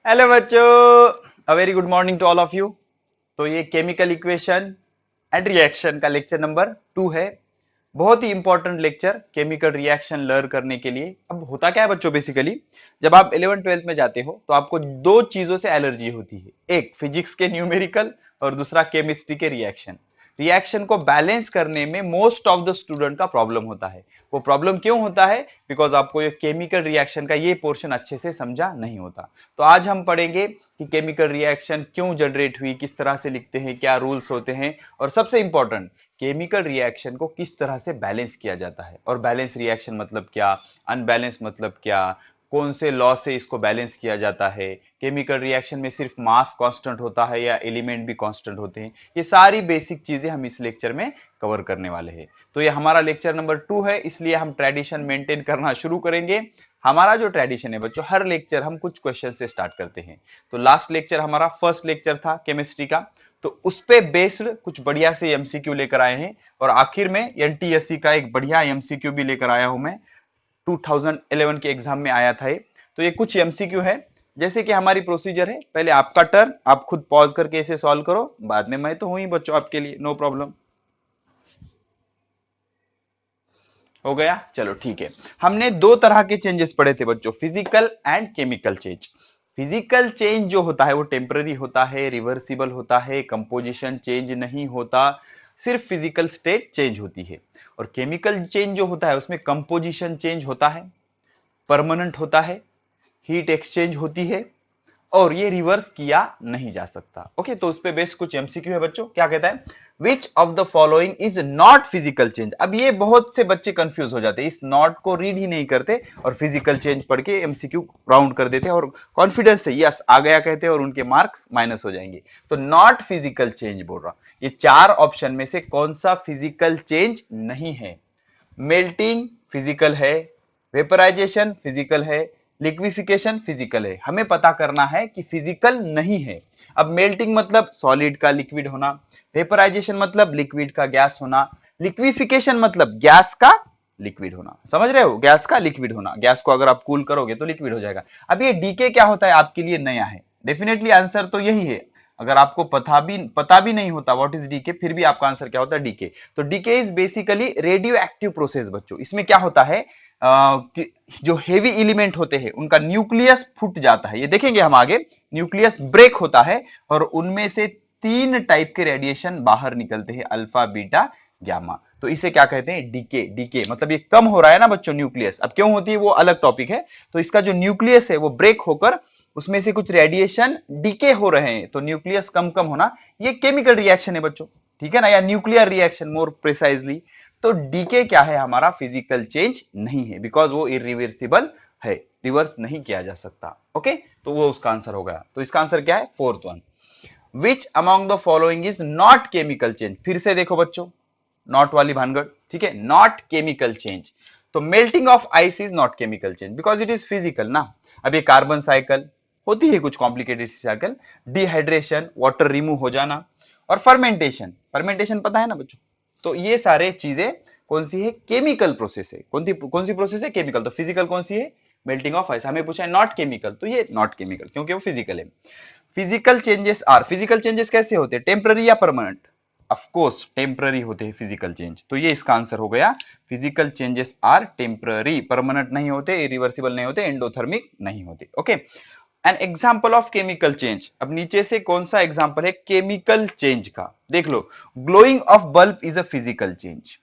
Hello बच्चों, a very good morning to all of you. तो ये केमिकल इक्वेशन एंड रिएक्शन का lecture number 2 है। बहुत ही important lecture chemical reaction learn करने के लिए। अब होता क्या है बच्चों, बेसिकली जब आप 11 12th में जाते हो तो आपको दो चीजों से एलर्जी होती है, एक फिजिक्स के न्यूमेरिकल और दूसरा केमिस्ट्री के रिएक्शन। रिएक्शन को बैलेंस करने में मोस्ट ऑफ द स्टूडेंट का प्रॉब्लम होता है। वो प्रॉब्लम क्यों होता है? बिकॉज आपको ये केमिकल रिएक्शन का ये पोर्शन अच्छे से समझा नहीं होता। तो आज हम पढ़ेंगे कि केमिकल रिएक्शन क्यों जनरेट हुई, किस तरह से लिखते हैं, क्या रूल्स होते हैं, और सबसे इंपॉर्टेंट केमिकल रिएक्शन को किस तरह से बैलेंस किया जाता है। और बैलेंस रिएक्शन मतलब क्या, अनबैलेंस मतलब क्या, कौन से लॉ से इसको बैलेंस किया जाता है, केमिकल रिएक्शन में सिर्फ मास कांस्टेंट होता है या एलिमेंट भी कांस्टेंट होते हैं, ये सारी बेसिक चीजें हम इस लेक्चर में कवर करने वाले हैं। तो ये हमारा लेक्चर नंबर 2 है, इसलिए हम ट्रेडिशन मेंटेन करना शुरू करेंगे। हमारा जो ट्रेडिशन है बच्चों, हर लेक्चर हम कुछ क्वेश्चन से स्टार्ट करते हैं। तो लास्ट लेक्चर हमारा फर्स्ट लेक्चर था केमिस्ट्री का, तो उस पे बेस्ड कुछ बढ़िया से एमसीक्यू लेकर आए हैं। और आखिर में एनटीएससी का एक बढ़िया एमसीक्यू भी लेकर आया हूं मैं, 2011 के एग्जाम में आया था ये। तो ये कुछ एमसीक्यू है। जैसे कि हमारी प्रोसीजर है, पहले आपका टर्न, आप खुद पॉज करके इसे सॉल्व करो, बाद में मैं तो हूं ही बच्चों आपके लिए, नो प्रॉब्लम। हो गया, चलो ठीक है। हमने दो तरह के चेंजेस पढ़े थे बच्चों, physical and chemical change. Physical change जो होता है वो टेम्पररी होता है, रिवर्सिबल होता है, कंपोजिशन चेंज नहीं होता, सिर्फ फिजिकल स्टेट चेंज होती है। और केमिकल चेंज जो होता है उसमें कंपोजिशन चेंज होता है, परमानेंट होता है, हीट एक्सचेंज होती है, और ये रिवर्स किया नहीं जा सकता। ओके, तो उस पे बेस कुछ एमसीक्यू है बच्चों। क्या कहता है, विच of the following is not physical change. अब ये बहुत से बच्चे कंफ्यूज हो जाते हैं, इस नॉट को रीड ही नहीं करते और फिजिकल चेंज पढ़ के एमसीक्यू राउंड कर देते हैं और कॉन्फिडेंस से यस आ गया कहते हैं और उनके मार्क्स माइनस हो जाएंगे। तो नॉट फिजिकल चेंज बोल रहा, ये चार ऑप्शन में से कौन सा फिजिकल चेंज नहीं है? मेल्टिंग फिजिकल है, वेपराइजेशन फिजिकल है, लिक्विफिकेशन फिजिकल है। हमें पता करना है कि फिजिकल नहीं है। अब मेल्टिंग मतलब सॉलिड का लिक्विड होना, वेपराइजेशन मतलब लिक्विड का गैस होना, लिक्विफिकेशन मतलब गैस का लिक्विड होना। समझ रहे हो, गैस का लिक्विड होना, गैस को अगर आप कूल करोगे तो लिक्विड हो जाएगा। अब ये डीके क्या होता है आपके लिए नया है, डेफिनेटली आंसर तो यही है। अगर आपको पता भी नहीं होता व्हाट इज डीके, फिर भी आपका आंसर क्या होता है, डीके। तो DK is basically radioactive process बच्चों। इसमें क्या होता है कि जो हेवी एलिमेंट होते हैं उनका न्यूक्लियस फूट जाता है, ये देखेंगे हम आगे। न्यूक्लियस ब्रेक होता है और उनमें से तीन टाइप के रेडिएशन बाहर निकलते हैं, अल्फा बीटा गामा। तो इसे क्या कहते हैं, डीके। डीके मतलब ये कम हो रहा है ना बच्चों न्यूक्लियस। अब क्यों होती है वो अलग टॉपिक है। तो इसका जो न्यूक्लियस है वो ब्रेक होकर उसमें से कुछ रेडिएशन डीके हो रहे हैं, तो न्यूक्लियस कम कम होना, ये केमिकल रिएक्शन है बच्चों, ठीक है ना, या न्यूक्लियर रिएक्शन मोर प्रिसाइजली। तो डीके क्या है, हमारा फिजिकल चेंज नहीं है, बिकॉज वो इरिवर्सिबल है, रिवर्स नहीं किया जा सकता। ओके, तो वो उसका आंसर हो गया। तो इसका आंसर क्या है, fourth one. Which among the following is not chemical change. फिर से देखो बच्चों, नॉट वाली भानगढ़, ठीक है, नॉट केमिकल चेंज। तो melting of ice is not chemical change because it is physical ना। अब ये कार्बन साइकिल होती है कुछ complicated cycle, dehydration water remove हो जाना, और फर्मेंटेशन। फर्मेंटेशन पता है ना बच्चों। तो ये सारे चीजें कौन सी है, केमिकल प्रोसेस है। कौन सी प्रोसेस है, केमिकल। तो फिजिकल कौन सी है, मेल्टिंग ऑफ आइस। हमें पूछा है नॉट केमिकल, तो ये नॉट केमिकल क्योंकि वो फिजिकल है। Physical changes are, physical changes कैसे होते हैं, टेम्पररी या परमानेंट? ऑफ कोर्स टेम्पररी होते हैं फिजिकल चेंज, तो ये इसका आंसर हो गया। Physical changes are temporary, permanent नहीं होते, इरिवर्सिबल नहीं होते, एंडोथर्मिक नहीं होते। Okay, an example of chemical change. अब नीचे से कौन सा एग्जाम्पल है केमिकल चेंज का, देख लो। Glowing of bulb is a physical change.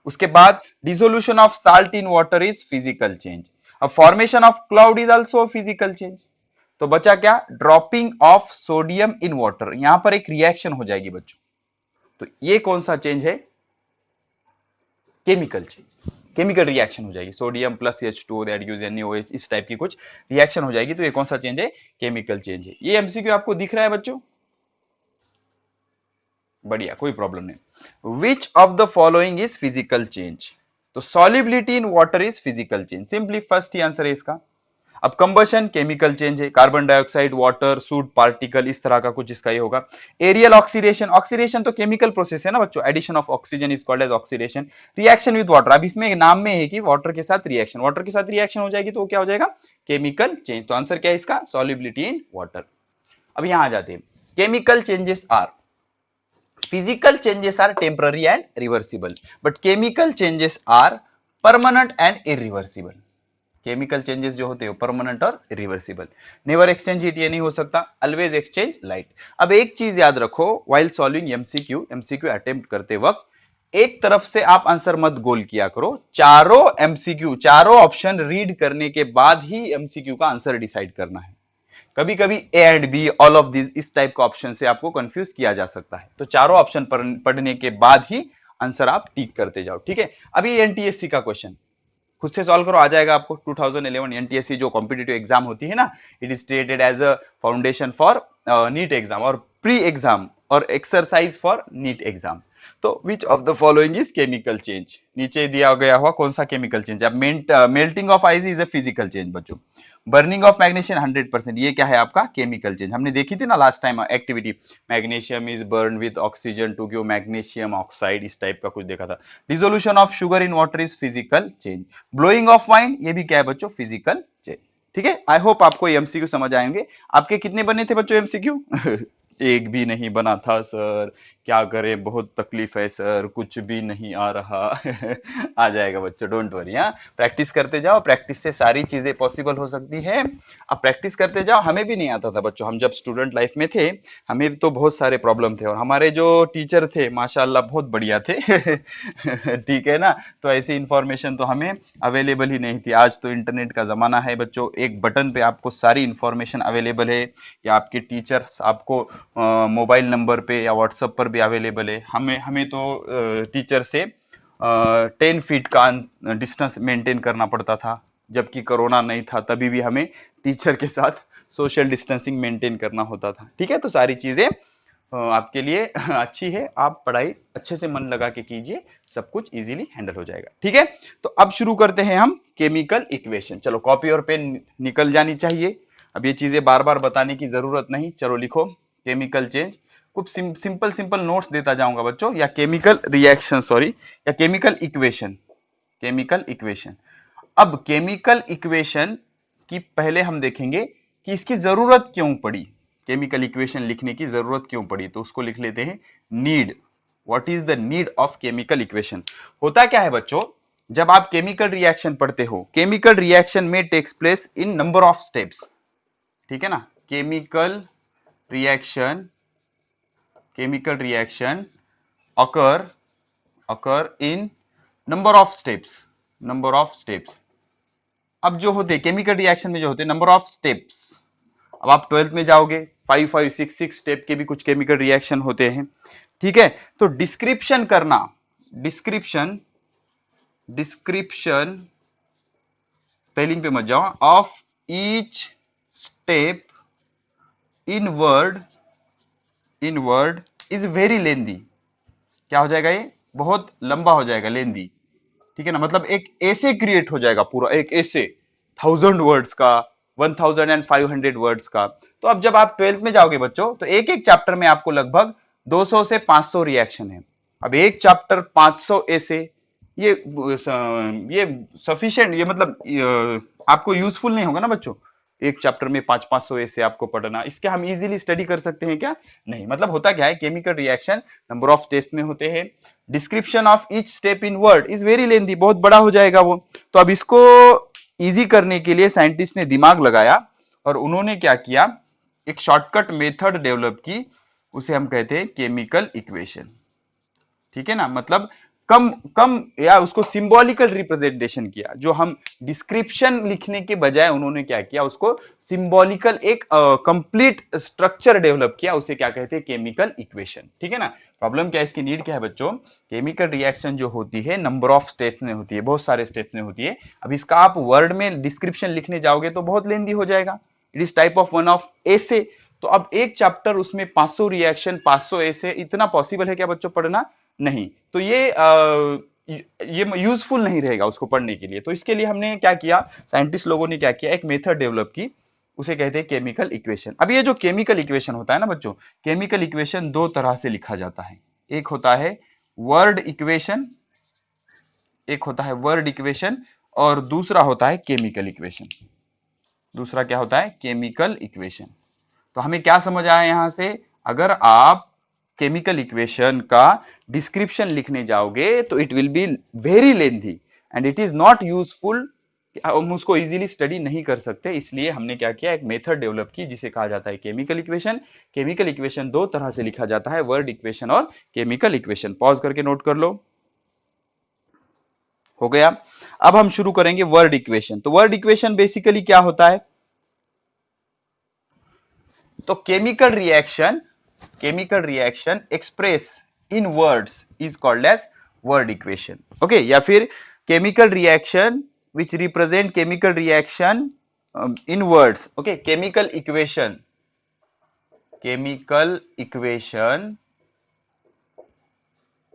उसके बाद dissolution of salt in water is physical change. अब formation of cloud is also physical change. तो बचा क्या, dropping of sodium in water, यहां पर एक रिएक्शन हो जाएगी बच्चों। तो ये कौन सा चेंज है, केमिकल चेंज, केमिकल रिएक्शन हो जाएगी। Sodium plus H2O that gives NaOH, इस टाइप की कुछ रिएक्शन हो जाएगी। तो ये कौन सा चेंज है, केमिकल चेंज है। ये एमसीक्यू आपको दिख रहा है बच्चों, बढ़िया, कोई प्रॉब्लम नहीं। Which of the following is physical change. तो solubility in water is physical change, simply first ही आंसर है इसका। अब कंबशन केमिकल चेंज है, carbon dioxide, water, soot particle, इस तरह का कुछ इसका ये होगा। एरियल ऑक्सीडेशन, ऑक्सीडेशन तो केमिकल प्रोसेस है ना बच्चों, addition of oxygen is called as oxidation. Reaction with water, अब इसमें नाम में है कि वाटर के साथ रिएक्शन, वाटर के साथ रिएक्शन हो जाएगी तो वो क्या हो जाएगा, केमिकल चेंज। तो आंसर क्या है इसका, सॉल्युबिलिटी इन वाटर। अब यहां आ जाते हैं, chemical changes are, physical changes are temporary and reversible, but chemical changes are permanent and irreversible. Chemical changes जो होते हैं परमानेंट और रिवर्सिबल। नेवर एक्सचेंज हीट, ये नहीं हो सकता, ऑलवेज एक्सचेंज लाइट। अब एक चीज याद रखो, while solving MCQ, MCQ attempt करते वक्त एक तरफ से आप आंसर मत गोल किया करो, चारों एमसीक्यू, चारों ऑप्शन रीड करने के बाद ही एमसीक्यू का आंसर डिसाइड करना है। कभी कभी A and B, all of this, इस टाइप का ऑप्शन से आपको कंफ्यूज किया जा सकता है, तो चारों ऑप्शन पढ़ने के बाद ही आंसर आप टिक करते जाओ, ठीक है। अभी एनटीएससी का क्वेश्चन खुद से सॉल्व करो, आ जाएगा आपको। 2011 एनटीएससी जो कॉम्पिटिटिव एग्जाम होती है ना, it is created as a foundation for NEET exam और प्री एग्जाम और एक्सरसाइज फॉर नीट एग्जाम। तो which of the following is chemical change, नीचे दिया गया हुआ कौन सा केमिकल चेंज। अब melting of ice is a physical change बच्चों। बर्निंग ऑफ मैग्नीशियम 100%, ये क्या है आपका केमिकल चेंज, हमने देखी थी ना last time activity, magnesium is burn with oxygen to give magnesium oxide, इस टाइप का कुछ देखा था। Dissolution of sugar in water is physical change. Blowing of wine, ये भी क्या है बच्चों, फिजिकल चेंज, ठीक है। आई होप आपको एमसीक्यू समझ आएंगे। आपके कितने बने थे बच्चों एमसीक्यू एक भी नहीं बना था सर, क्या करें, बहुत तकलीफ है सर, कुछ भी नहीं आ रहा आ जाएगा बच्चों, डोंट वरी। हाँ, प्रैक्टिस करते जाओ, प्रैक्टिस से सारी चीजें पॉसिबल हो सकती है। अब प्रैक्टिस करते जाओ, हमें भी नहीं आता था बच्चों, हम जब स्टूडेंट लाइफ में थे हमें तो बहुत सारे प्रॉब्लम थे, और हमारे जो टीचर थे माशाल्लाह बहुत बढ़िया थे ठीक है ना। तो ऐसी इंफॉर्मेशन तो हमें अवेलेबल ही नहीं थी। आज तो इंटरनेट का जमाना है बच्चों, एक बटन पे आपको सारी इंफॉर्मेशन अवेलेबल है, या आपके टीचर्स आपको मोबाइल नंबर पे या व्हाट्सएप पर भी अवेलेबल है। हमें तो टीचर से 10 फीट का डिस्टेंस मेंटेन करना पड़ता था, जबकि कोरोना नहीं था, तभी भी हमें टीचर के साथ सोशल डिस्टेंसिंग मेंटेन करना होता था, ठीक है। तो सारी चीजें आपके लिए अच्छी है, आप पढ़ाई अच्छे से मन लगा के कीजिए, सब कुछ इजीली हैंडल हो जाएगा, ठीक है। तो अब शुरू करते हैं हम केमिकल इक्वेशन। चलो कॉपी और पेन निकल जानी चाहिए, अब ये चीजें बार बार बताने की जरूरत नहीं। चलो लिखो केमिकल चेंज, कुछ सिंपल नोट्स देता जाऊंगा बच्चों, या केमिकल रिएक्शन, सॉरी, या केमिकल इक्वेशन, केमिकल इक्वेशन। अब केमिकल इक्वेशन की पहले हम देखेंगे कि इसकी जरूरत क्यों पड़ी, केमिकल इक्वेशन लिखने की जरूरत क्यों पड़ी, तो उसको लिख लेते हैं need. What is the need of chemical equation. होता क्या है बच्चों, जब आप केमिकल रिएक्शन पढ़ते हो, केमिकल रिएक्शन में takes place in number of steps, ठीक है ना। Chemical reaction occur in number of steps। अब जो होते केमिकल रिएक्शन में जो होते नंबर ऑफ स्टेप्स, अब आप 12th में जाओगे 5 स्टेप के भी कुछ केमिकल रिएक्शन होते हैं, ठीक है। तो डिस्क्रिप्शन करना, डिस्क्रिप्शन स्पेलिंग पे मत जाओ, of each step in word is very lengthy. क्या हो जाएगा, ये बहुत लंबा हो जाएगा, लेंदी, ठीक है ना। मतलब एक ऐसे क्रिएट हो जाएगा पूरा, एक ऐसे 1000 वर्ड्स का, 1500 वर्ड्स का। तो अब जब आप 12th में जाओगे बच्चों, तो एक एक चैप्टर में आपको लगभग 200 से 500 रिएक्शन है। अब एक चैप्टर 500 ऐसे, ये सफिशिएंट, ये मतलब आपको यूजफुल नहीं होगा ना बच्चों। एक चैप्टर में 500 ऐसे आपको पढ़ना, इसके हम इजीली स्टडी कर सकते हैं क्या, नहीं। मतलब होता क्या है, chemical reaction number of steps में होते हैं, description of each step in word is very lengthy, बहुत बड़ा हो जाएगा वो। तो अब इसको इजी करने के लिए साइंटिस्ट ने दिमाग लगाया, और उन्होंने क्या किया, एक शॉर्टकट मेथड डेवलप की, उसे हम कहते हैं केमिकल इक्वेशन, ठीक है ना। मतलब कम या उसको सिंबॉलिकल रिप्रेजेंटेशन किया, जो हम डिस्क्रिप्शन लिखने के बजाय उन्होंने क्या किया, उसको सिंबॉलिकल एक कंप्लीट स्ट्रक्चर डेवलप किया, उसे क्या कहते हैं, केमिकल इक्वेशन, ठीक है ना। प्रॉब्लम क्या है, इसकी नीड क्या है बच्चों, केमिकल रिएक्शन जो होती है नंबर ऑफ स्टेप्स में होती है, बहुत सारे स्टेप्स में होती है। अब इसका आप वर्ड में डिस्क्रिप्शन लिखने जाओगे तो बहुत लेंदी हो जाएगा, it is type of one of ऐसे। तो अब एक चैप्टर उसमें 500 रिएक्शन, 500 ऐसे, इतना पॉसिबल है क्या बच्चों पढ़ना, नहीं। तो ये यूजफुल नहीं रहेगा उसको पढ़ने के लिए। तो इसके लिए हमने क्या किया, साइंटिस्ट लोगों ने क्या किया, एक मेथड डेवलप की, उसे कहते हैं केमिकल इक्वेशन। अब ये जो केमिकल इक्वेशन होता है ना बच्चों, केमिकल इक्वेशन दो तरह से लिखा जाता है। एक होता है वर्ड इक्वेशन, एक होता है वर्ड इक्वेशन, और दूसरा होता है केमिकल इक्वेशन। दूसरा क्या होता है, केमिकल इक्वेशन। तो हमें क्या समझ आया यहां से, अगर आप केमिकल इक्वेशन का डिस्क्रिप्शन लिखने जाओगे तो it will be very lengthy and it is not useful, हम उसको इजीली स्टडी नहीं कर सकते। इसलिए हमने क्या किया, एक मेथड डेवलप की जिसे कहा जाता है केमिकल इक्वेशन। केमिकल इक्वेशन दो तरह से लिखा जाता है, वर्ड इक्वेशन और केमिकल इक्वेशन। पॉज करके नोट कर लो, हो गया। अब हम शुरू करेंगे वर्ड इक्वेशन। तो वर्ड इक्वेशन बेसिकली क्या होता है, तो chemical reaction express in words is called as word equation, okay. या फिर chemical reaction which represent chemical reaction in words, okay. Chemical equation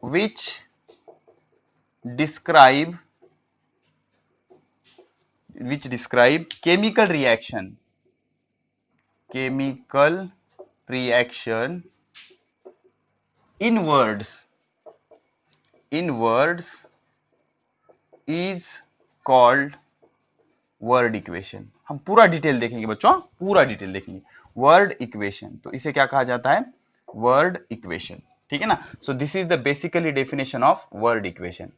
which describe chemical reaction in words is called word equation. हम पूरा detail देखेंगे बच्चों, पूरा detail देखेंगे। Word equation, तो इसे क्या कहा जाता है, वर्ड इक्वेशन, ठीक है ना। सो this is the basically definition of word equation.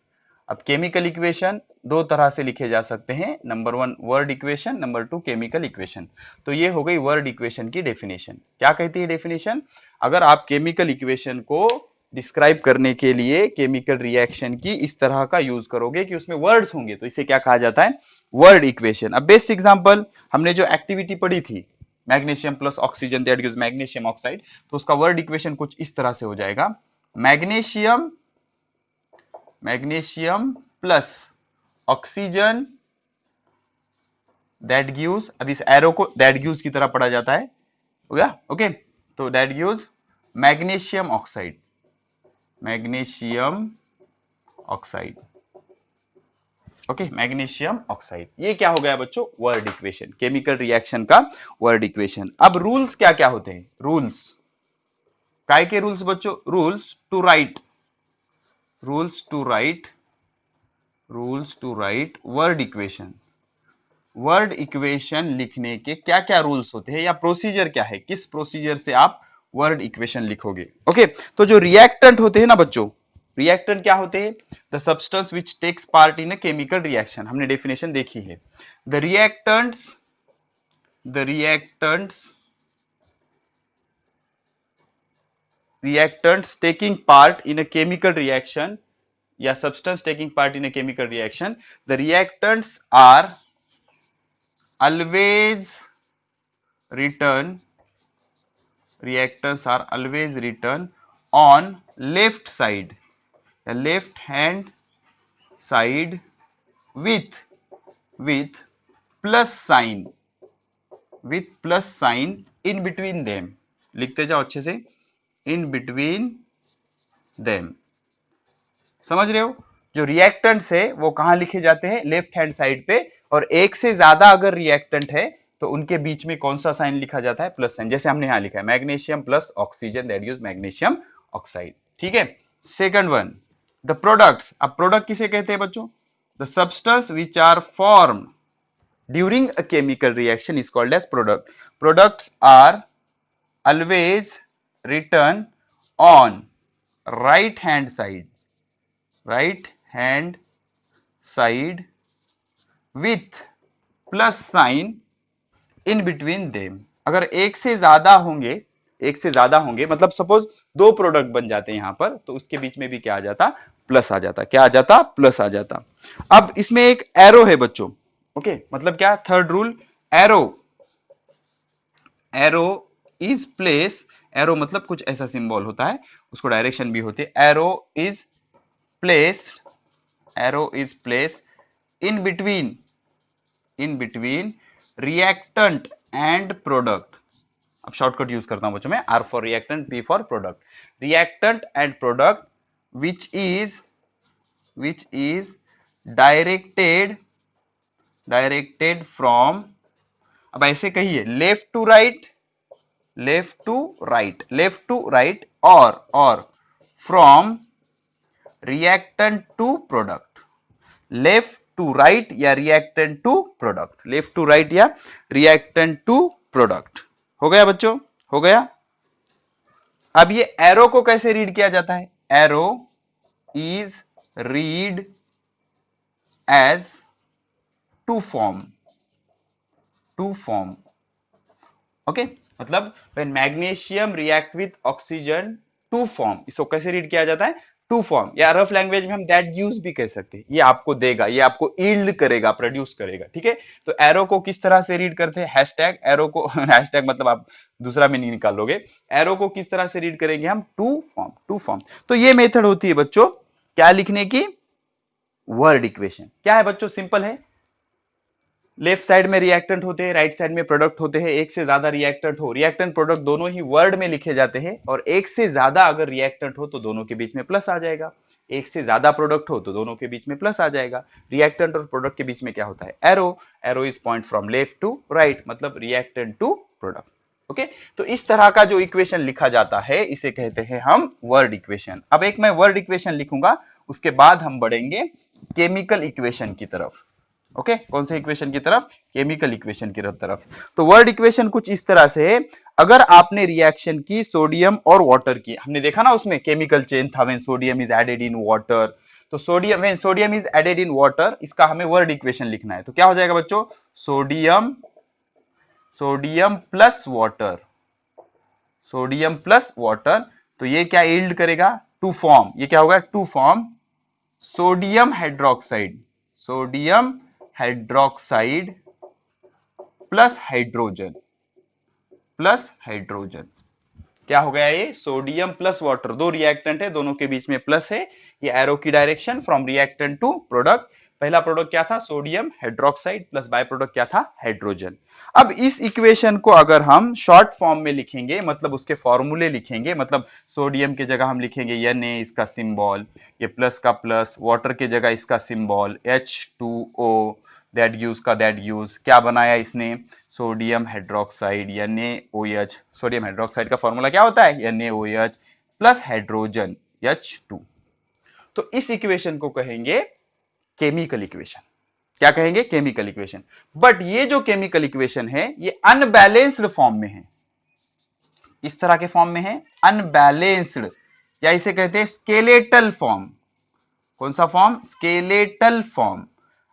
अब केमिकल इक्वेशन दो तरह से लिखे जा सकते हैं, number one word equation, number two chemical equation. तो ये हो गई वर्ड इक्वेशन की डेफिनेशन। क्या कहती है डेफिनेशन, अगर आप केमिकल इक्वेशन को डिस्क्राइब करने के लिए केमिकल रिएक्शन की इस तरह का यूज करोगे कि उसमें वर्ड्स होंगे, तो इसे क्या कहा जाता है, वर्ड इक्वेशन। अब बेस्ट एग्जांपल हमने जो एक्टिविटी पढ़ी थी, magnesium plus oxygen that gives magnesium oxide, तो उसका वर्ड इक्वेशन कुछ इस तरह से हो जाएगा, magnesium plus oxygen that gives, अब इस एरो को दैट गिव्स की तरह पढ़ा जाता है, हो गया, ओके। तो that gives magnesium oxide, okay, magnesium oxide. ये क्या हो गया बच्चों, वर्ड इक्वेशन, केमिकल रिएक्शन का वर्ड इक्वेशन। अब रूल्स क्या क्या होते हैं, रूल्स काय के रूल्स बच्चों, rules to write word equation. Word equation लिखने के क्या क्या रूल्स होते हैं या प्रोसीजर क्या है, किस प्रोसीजर से आप वर्ड इक्वेशन लिखोगे, ओके। तो जो रिएक्टेंट होते हैं ना बच्चों, रिएक्टेंट क्या होते हैं, the substance which takes part in a chemical reaction, हमने डेफिनेशन देखी है। The reactants taking part in a chemical reaction या substance taking part in a chemical reaction, the reactants are always written on left hand side with plus sign in between them, लिखते जाओ अच्छे से, इन between them, समझ रहे हो। जो reactants है वो कहां लिखे जाते हैं, लेफ्ट हैंड साइड पे, और एक से ज्यादा अगर रिएक्टेंट है तो उनके बीच में कौन सा साइन लिखा जाता है, प्लस साइन, जैसे हमने यहां लिखा है magnesium plus oxygen that gives magnesium oxide, ठीक है। Second one, the products. अब प्रोडक्ट किसे कहते हैं बच्चों, the substance which are formed during a chemical reaction is called as product. Products are always written on right hand side with plus sign in between them। अगर एक से ज्यादा होंगे मतलब सपोज दो प्रोडक्ट बन जाते हैं यहां पर, तो उसके बीच में भी क्या आ जाता, प्लस आ जाता, क्या आ जाता, प्लस आ जाता। अब इसमें एक एरो है बच्चों, ओके, मतलब क्या, third rule, arrow is place, arrow मतलब कुछ ऐसा सिंबल होता है, उसको डायरेक्शन भी होती है, arrow is place in between reactant and product. अब शॉर्टकट यूज करता हूं बच्चों मैं, R for reactant, P for product. Reactant and product which is which is directed from, अब ऐसे कहिए left to right, left to right, left to right और from reactant to product, left to right या reactant to product, left to right या reactant to product. हो गया बच्चों, हो गया। अब ये एरो को कैसे रीड किया जाता है? Arrow is read as to form, to form, okay. मतलब when magnesium react with oxygen to form, इसको कैसे रीड किया जाता है? टू फॉर्म, या रफ लैंग्वेज में हम दैट यूज भी कह सकते हैं। ये आपको देगा, ये आपको यील्ड करेगा, प्रोड्यूस करेगा, ठीक है। तो एरो को किस तरह से रीड करते हैं? हैशटैग एरो को हैशटैग मतलब आप दूसरा मीनिंग निकाल लोगे। एरो को किस तरह से रीड करेंगे हम? To form, to form. तो ये मेथड होती है बच्चों क्या लिखने की? Word equation. क्या है बच्चों? सिंपल है, लेफ्ट साइड में रिएक्टेंट होते हैं, राइट साइड में प्रोडक्ट होते हैं। एक से ज्यादा रिएक्टेंट हो, रिएक्टेंट प्रोडक्ट दोनों ही वर्ड में लिखे जाते हैं, और एक से ज्यादा अगर रिएक्टेंट हो तो दोनों के बीच में प्लस आ जाएगा। एक से ज्यादा प्रोडक्ट हो तो दोनों के बीच में प्लस आ जाएगा। रिएक्टेंट और प्रोडक्ट के बीच में क्या होता है? Arrow. Arrow is point from left to right, मतलब रिएक्टेंट टू प्रोडक्ट, ओके। तो इस तरह का जो इक्वेशन लिखा जाता है इसे कहते हैं हम वर्ड इक्वेशन। अब एक मैं वर्ड इक्वेशन लिखूंगा, उसके बाद हम बढ़ेंगे केमिकल इक्वेशन की तरफ, ओके। कौन से इक्वेशन की तरफ? केमिकल इक्वेशन की तरफ। तो वर्ड इक्वेशन कुछ इस तरह से है। अगर आपने रिएक्शन की सोडियम और वाटर की, हमने देखा ना उसमें केमिकल चेन था, when sodium is added in water, तो sodium, when sodium is added in water, इसका हमें वर्ड इक्वेशन लिखना है। तो क्या हो जाएगा बच्चों? Sodium, sodium plus water, sodium plus water, तो ये क्या यील्ड करेगा? टू फॉर्म, ये क्या होगा? To form sodium hydroxide, sodium hydroxide plus hydrogen, plus hydrogen. क्या हो गया? ये सोडियम प्लस वाटर, दो रिएक्टेंट है, दोनों के बीच में प्लस है। ये एरो की direction from reactant to product. पहला प्रोडक्ट क्या था? Sodium hydroxide, plus by product क्या था? हाइड्रोजन। अब इस इक्वेशन को अगर हम शॉर्ट फॉर्म में लिखेंगे, मतलब उसके फॉर्मूले लिखेंगे, मतलब सोडियम के जगह हम लिखेंगे Na, इसका सिंबल, ये प्लस का प्लस, वाटर के जगह इसका सिंबल H2O, दैट यूज का दैट यूज, क्या बनाया इसने? Sodium hydroxide NaOH। Sodium hydroxide का फॉर्मूला क्या होता है? NaOH plus hydrogen H2। तो इस इक्वेशन को कहेंगे केमिकल इक्वेशन। क्या कहेंगे? Chemical equation. बट ये जो केमिकल इक्वेशन है ये अनबैलेंस्ड फॉर्म में है, इस तरह के फॉर्म में है, अनबैलेंस्ड, या इसे कहते हैं स्केलेटल फॉर्म। कौन सा form? Skeletal form,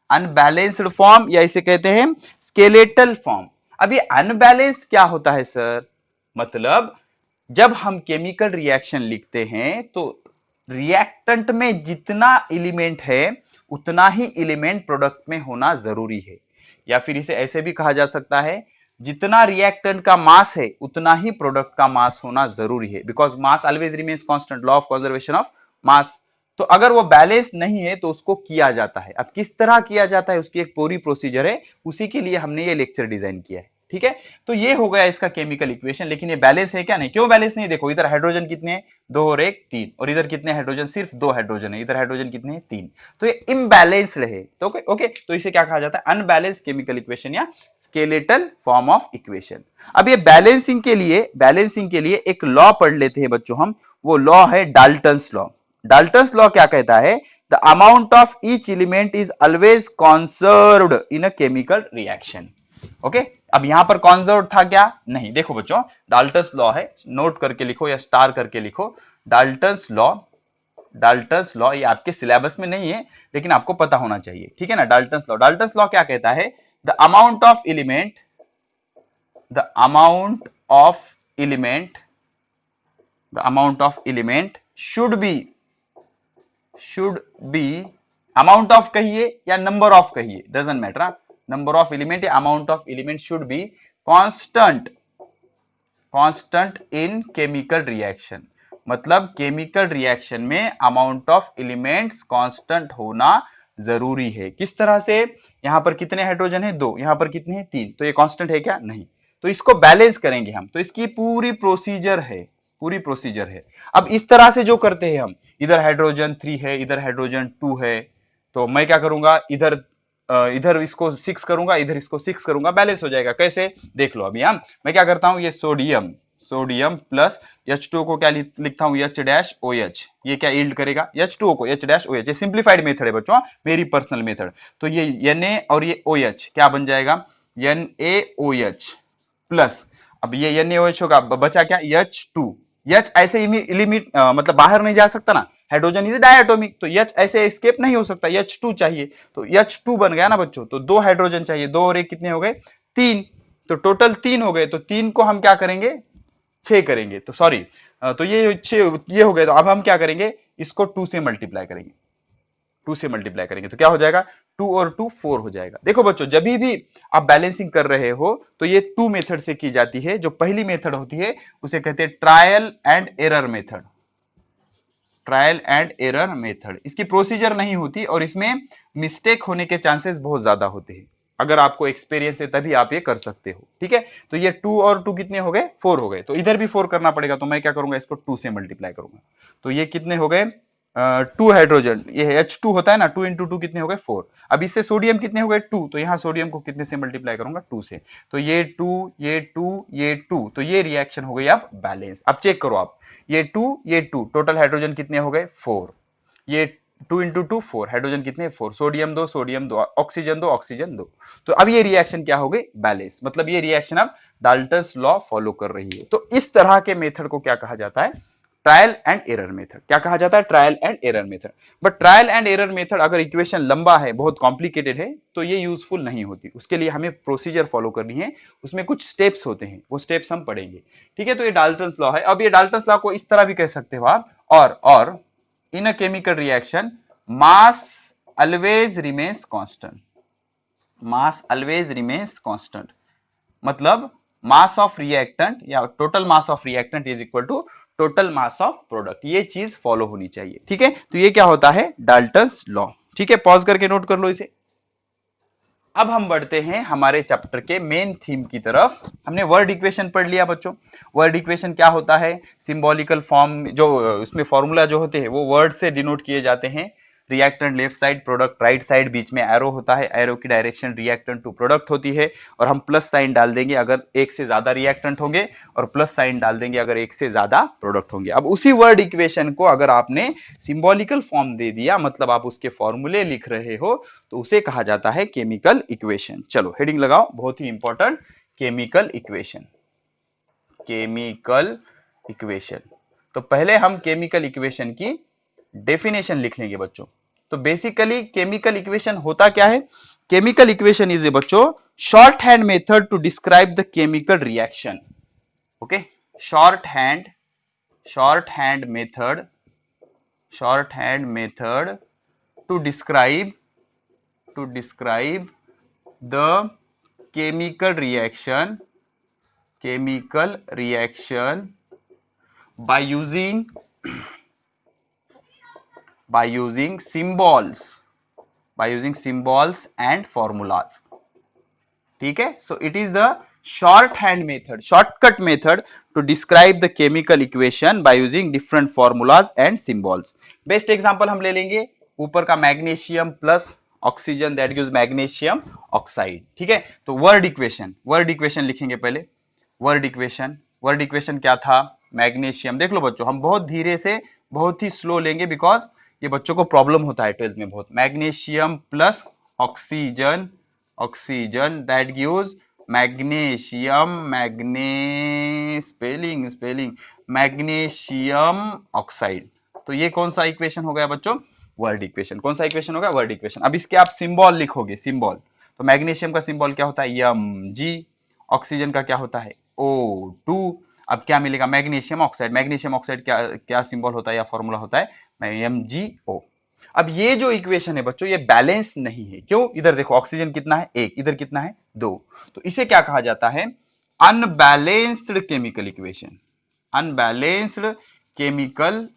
unbalanced form, या इसे कहते हैं स्केलेटल फॉर्म। अब ये अनबैलेंस क्या होता है सर? मतलब जब हम केमिकल रिएक्शन लिखते हैं तो रिएक्टेंट में जितना एलिमेंट है उतना ही एलिमेंट प्रोडक्ट में होना जरूरी है, या फिर इसे ऐसे भी कहा जा सकता है जितना रिएक्टेंट का मास है उतना ही प्रोडक्ट का मास होना जरूरी है, because mass always remains constant, law of conservation of mass. तो अगर वो बैलेंस नहीं है तो उसको किया जाता है। अब किस तरह किया जाता है उसकी एक पूरी प्रोसीजर है, उसी के लिए हमने ये लेक्चर डिजाइन किया है, ठीक है। तो ये हो गया इसका केमिकल इक्वेशन। लेकिन ये बैलेंस है क्या? नहीं। क्यों बैलेंस नहीं? देखो इधर हाइड्रोजन कितने हैं? 2 और 1 3, और इधर कितने हाइड्रोजन? सिर्फ 2 हाइड्रोजन है। इधर हाइड्रोजन कितने हैं? 3। तो ये इम्बैलेंस्ड है। तो ओके, तो इसे क्या कहा जाता है? अनबैलेंस केमिकल इक्वेशन या स्केलेटल फॉर्म ऑफ इक्वेशन। अब ये बैलेंसिंग के लिए एक लॉ पढ़ लेते हैं बच्चों हम, वो लॉ है डाल्टन्स लॉ। डाल्टन्स लॉ क्या कहता है? The amount of each element is always conserved in a chemical reaction, okay. अब यहां पर कंजर्व था क्या? नहीं। देखो बच्चों डाल्टन्स लॉ है, नोट करके लिखो या स्टार करके लिखो, डाल्टन्स लॉ। डाल्टन्स लॉ ये आपके सिलेबस में नहीं है लेकिन आपको पता होना चाहिए, ठीक है ना। डाल्टन्स लॉ, डाल्टन्स लॉ क्या कहता है? The amount of element, the amount of element, the amount of element should be, amount of कहिए या नंबर ऑफ कहिए, doesn't matter, number of element या amount of element should be constant, constant in chemical reaction. मतलब chemical reaction में amount of elements constant होना जरूरी है। किस तरह से? यहां पर कितने हाइड्रोजन है? 2, यहां पर कितने हैं? 3। तो ये कांस्टेंट है क्या? नहीं। तो इसको बैलेंस करेंगे हम, तो इसकी पूरी प्रोसीजर है, पूरी प्रोसीजर है। अब इस तरह से जो करते हैं हम, इधर हाइड्रोजन 3 है, इधर हाइड्रोजन 2 है, तो मैं क्या करूंगा, इधर इसको 6 करूंगा, इधर इसको 6 करूंगा, बैलेंस हो जाएगा। कैसे, देख लो अभी। हम मैं क्या करता हूं, ये सोडियम प्लस H2O को क्या लिखता हूं, H डैश OH, ये क्या यील्ड करेगा, H2O को H डैश OH। ये सिंप्लीफाइड मेथड है बच्चों, मेरी पर्सनल मेथड। तो ये Na और ये OH क्या बन जाएगा, NaOH प्लस, अब ये NaOH होगा, बचा क्या H2। H ऐसे लिमिट मतलब बाहर नहीं जा सकता ना, हाइड्रोजन इज डायटोमिक, तो H ऐसे एस्केप नहीं हो सकता, H2 चाहिए, तो H2 बन गया ना बच्चों। तो 2 हाइड्रोजन चाहिए, 2 और 1 कितने हो गए, 3, तो टोटल 3 हो गए। तो 3 को हम क्या करेंगे, 6 करेंगे, तो सॉरी, तो ये 6 ये हो गए। तो अब हम क्या करेंगे, इसको 2 से मल्टीप्लाई करेंगे, 2 से मल्टीप्लाई करेंगे तो क्या हो जाएगा, 2 और 2 4 हो जाएगा। देखो बच्चों, जब भी आप बैलेंसिंग कर रहे हो तो ये 2 मेथड से की जाती है। जो पहली मेथड होती है उसे कहते हैं trial and error method, trial and error method. इसकी प्रोसीजर नहीं होती और इसमें मिस्टेक होने के चांसेस बहुत ज्यादा होते हैं। अगर आपको एक्सपीरियंस है तभी आप ये कर सकते हो, ठीक है। तो ये 2 और 2 कितने हो गए, 4 हो गए। तो इधर भी 4 करना पड़ेगा, तो मैं क्या करूंगा, इसको 2 से मल्टीप्लाई करूंगा। तो ये कितने हो गए, 2 हाइड्रोजन, ये H2 होता है ना, 2 इंटू 2 कितने हो गए, 4। अब इससे सोडियम कितने हो गए, 2, तो यहाँ सोडियम को कितने से मल्टीप्लाई करूंगा, 2 से। तो ये 2, ये 2, ये 2, तो ये रिएक्शन हो गई अब बैलेंस। अब चेक करो आप, ये 2 टोटल हाइड्रोजन कितने हो गए, 4। ये 2 इंटू 2 4, हाइड्रोजन कितने, 4, सोडियम 2 ऑक्सीजन 2। तो अब ये रिएक्शन क्या हो गई, बैलेंस। मतलब ये रिएक्शन अब डाल्टन्स लॉ फॉलो कर रही है। तो इस तरह के मेथड को क्या कहा जाता है, ट्रायल एंड एरर मेथड। क्या कहा जाता है, trial and error method. But trial and error method अगर इक्वेशन लंबा है, बहुत कॉम्प्लिकेटेड है, तो ये यूजफुल नहीं होती। उसके लिए हमें प्रोसीजर फॉलो करनी है, उसमें कुछ स्टेप्स होते हैं, वो स्टेप्स हम पढ़ेंगे, ठीक है। तो ये डाल्टन्स लॉ है। अब ये डाल्टन्स लॉ को इस तरह भी कह सकते हो आप, और in a chemical reaction mass always remains constant, mass always remains constant. मतलब मास ऑफ रिएक्टेंट या total mass of reactant is equal to total mass of product. ये चीज फॉलो होनी चाहिए, ठीक है। तो ये क्या होता है, डाल्टन्स लॉ, ठीक है। पॉज करके नोट कर लो इसे। अब हम बढ़ते हैं हमारे चैप्टर के मेन थीम की तरफ। हमने वर्ड इक्वेशन पढ़ लिया बच्चों। वर्ड इक्वेशन क्या होता है, सिंबॉलिकल फॉर्म, जो उसमें फॉर्मूला जो होते हैं वो वर्ड से डिनोट किए जाते हैं। Reactant left side, product right side, बीच में एरो होता है, एरो की डायरेक्शन रिएक्टेंट टू प्रोडक्ट होती है। और हम प्लस साइन डाल देंगे अगर एक से ज्यादा रिएक्टेंट होंगे, और प्लस साइन डाल देंगे अगर एक से ज्यादा प्रोडक्ट होंगे। अब उसी वर्ड इक्वेशन को अगर आपने सिंबॉलिकल फॉर्म दे दिया, मतलब आप उसके फॉर्मूले लिख रहे हो, तो उसे कहा जाता है केमिकल इक्वेशन। चलो हेडिंग लगाओ, बहुत ही important, chemical equation, chemical equation. तो पहले हम केमिकल इक्वेशन की डेफिनेशन लिख लेंगे बच्चों। तो बेसिकली केमिकल इक्वेशन होता क्या है, केमिकल इक्वेशन इज ए बच्चों shorthand method to describe the chemical reaction. Okay, shorthand method to describe the chemical reaction by using symbols and formulas, ठीक है। So it is the shorthand method, shortcut method to describe the chemical equation by using different formulas and symbols. Best example हम ले लेंगे ऊपर का, magnesium plus oxygen, that gives magnesium oxide, ठीक है। तो वर्ड इक्वेशन लिखेंगे पहले। वर्ड इक्वेशन क्या था, मैग्नीशियम। देख लो बच्चों, हम बहुत धीरे से, बहुत ही स्लो लेंगे, बिकॉज ये बच्चों को प्रॉब्लम होता है 12th में बहुत। Magnesium plus oxygen, that gives magnesium, magnesium oxide. तो ये कौन सा इक्वेशन हो गया बच्चों, वर्ड इक्वेशन। कौन सा इक्वेशन होगा, वर्ड इक्वेशन। अब इसके आप सिंबल लिखोगे, सिंबल। तो मैग्नीशियम का सिंबल क्या होता है, Mg। ऑक्सीजन का क्या होता है, O2। अब क्या मिलेगा, मैग्नीशियम ऑक्साइड। मैग्नीशियम ऑक्साइड क्या सिंबल होता है या फॉर्मूला होता है, MgO। अब ये जो इक्वेशन है बच्चों, ये बैलेंस नहीं है। क्यों, इधर देखो ऑक्सीजन कितना है, 1, इधर कितना है, 2। तो इसे क्या कहा जाता है, unbalanced chemical equation, unbalanced chemical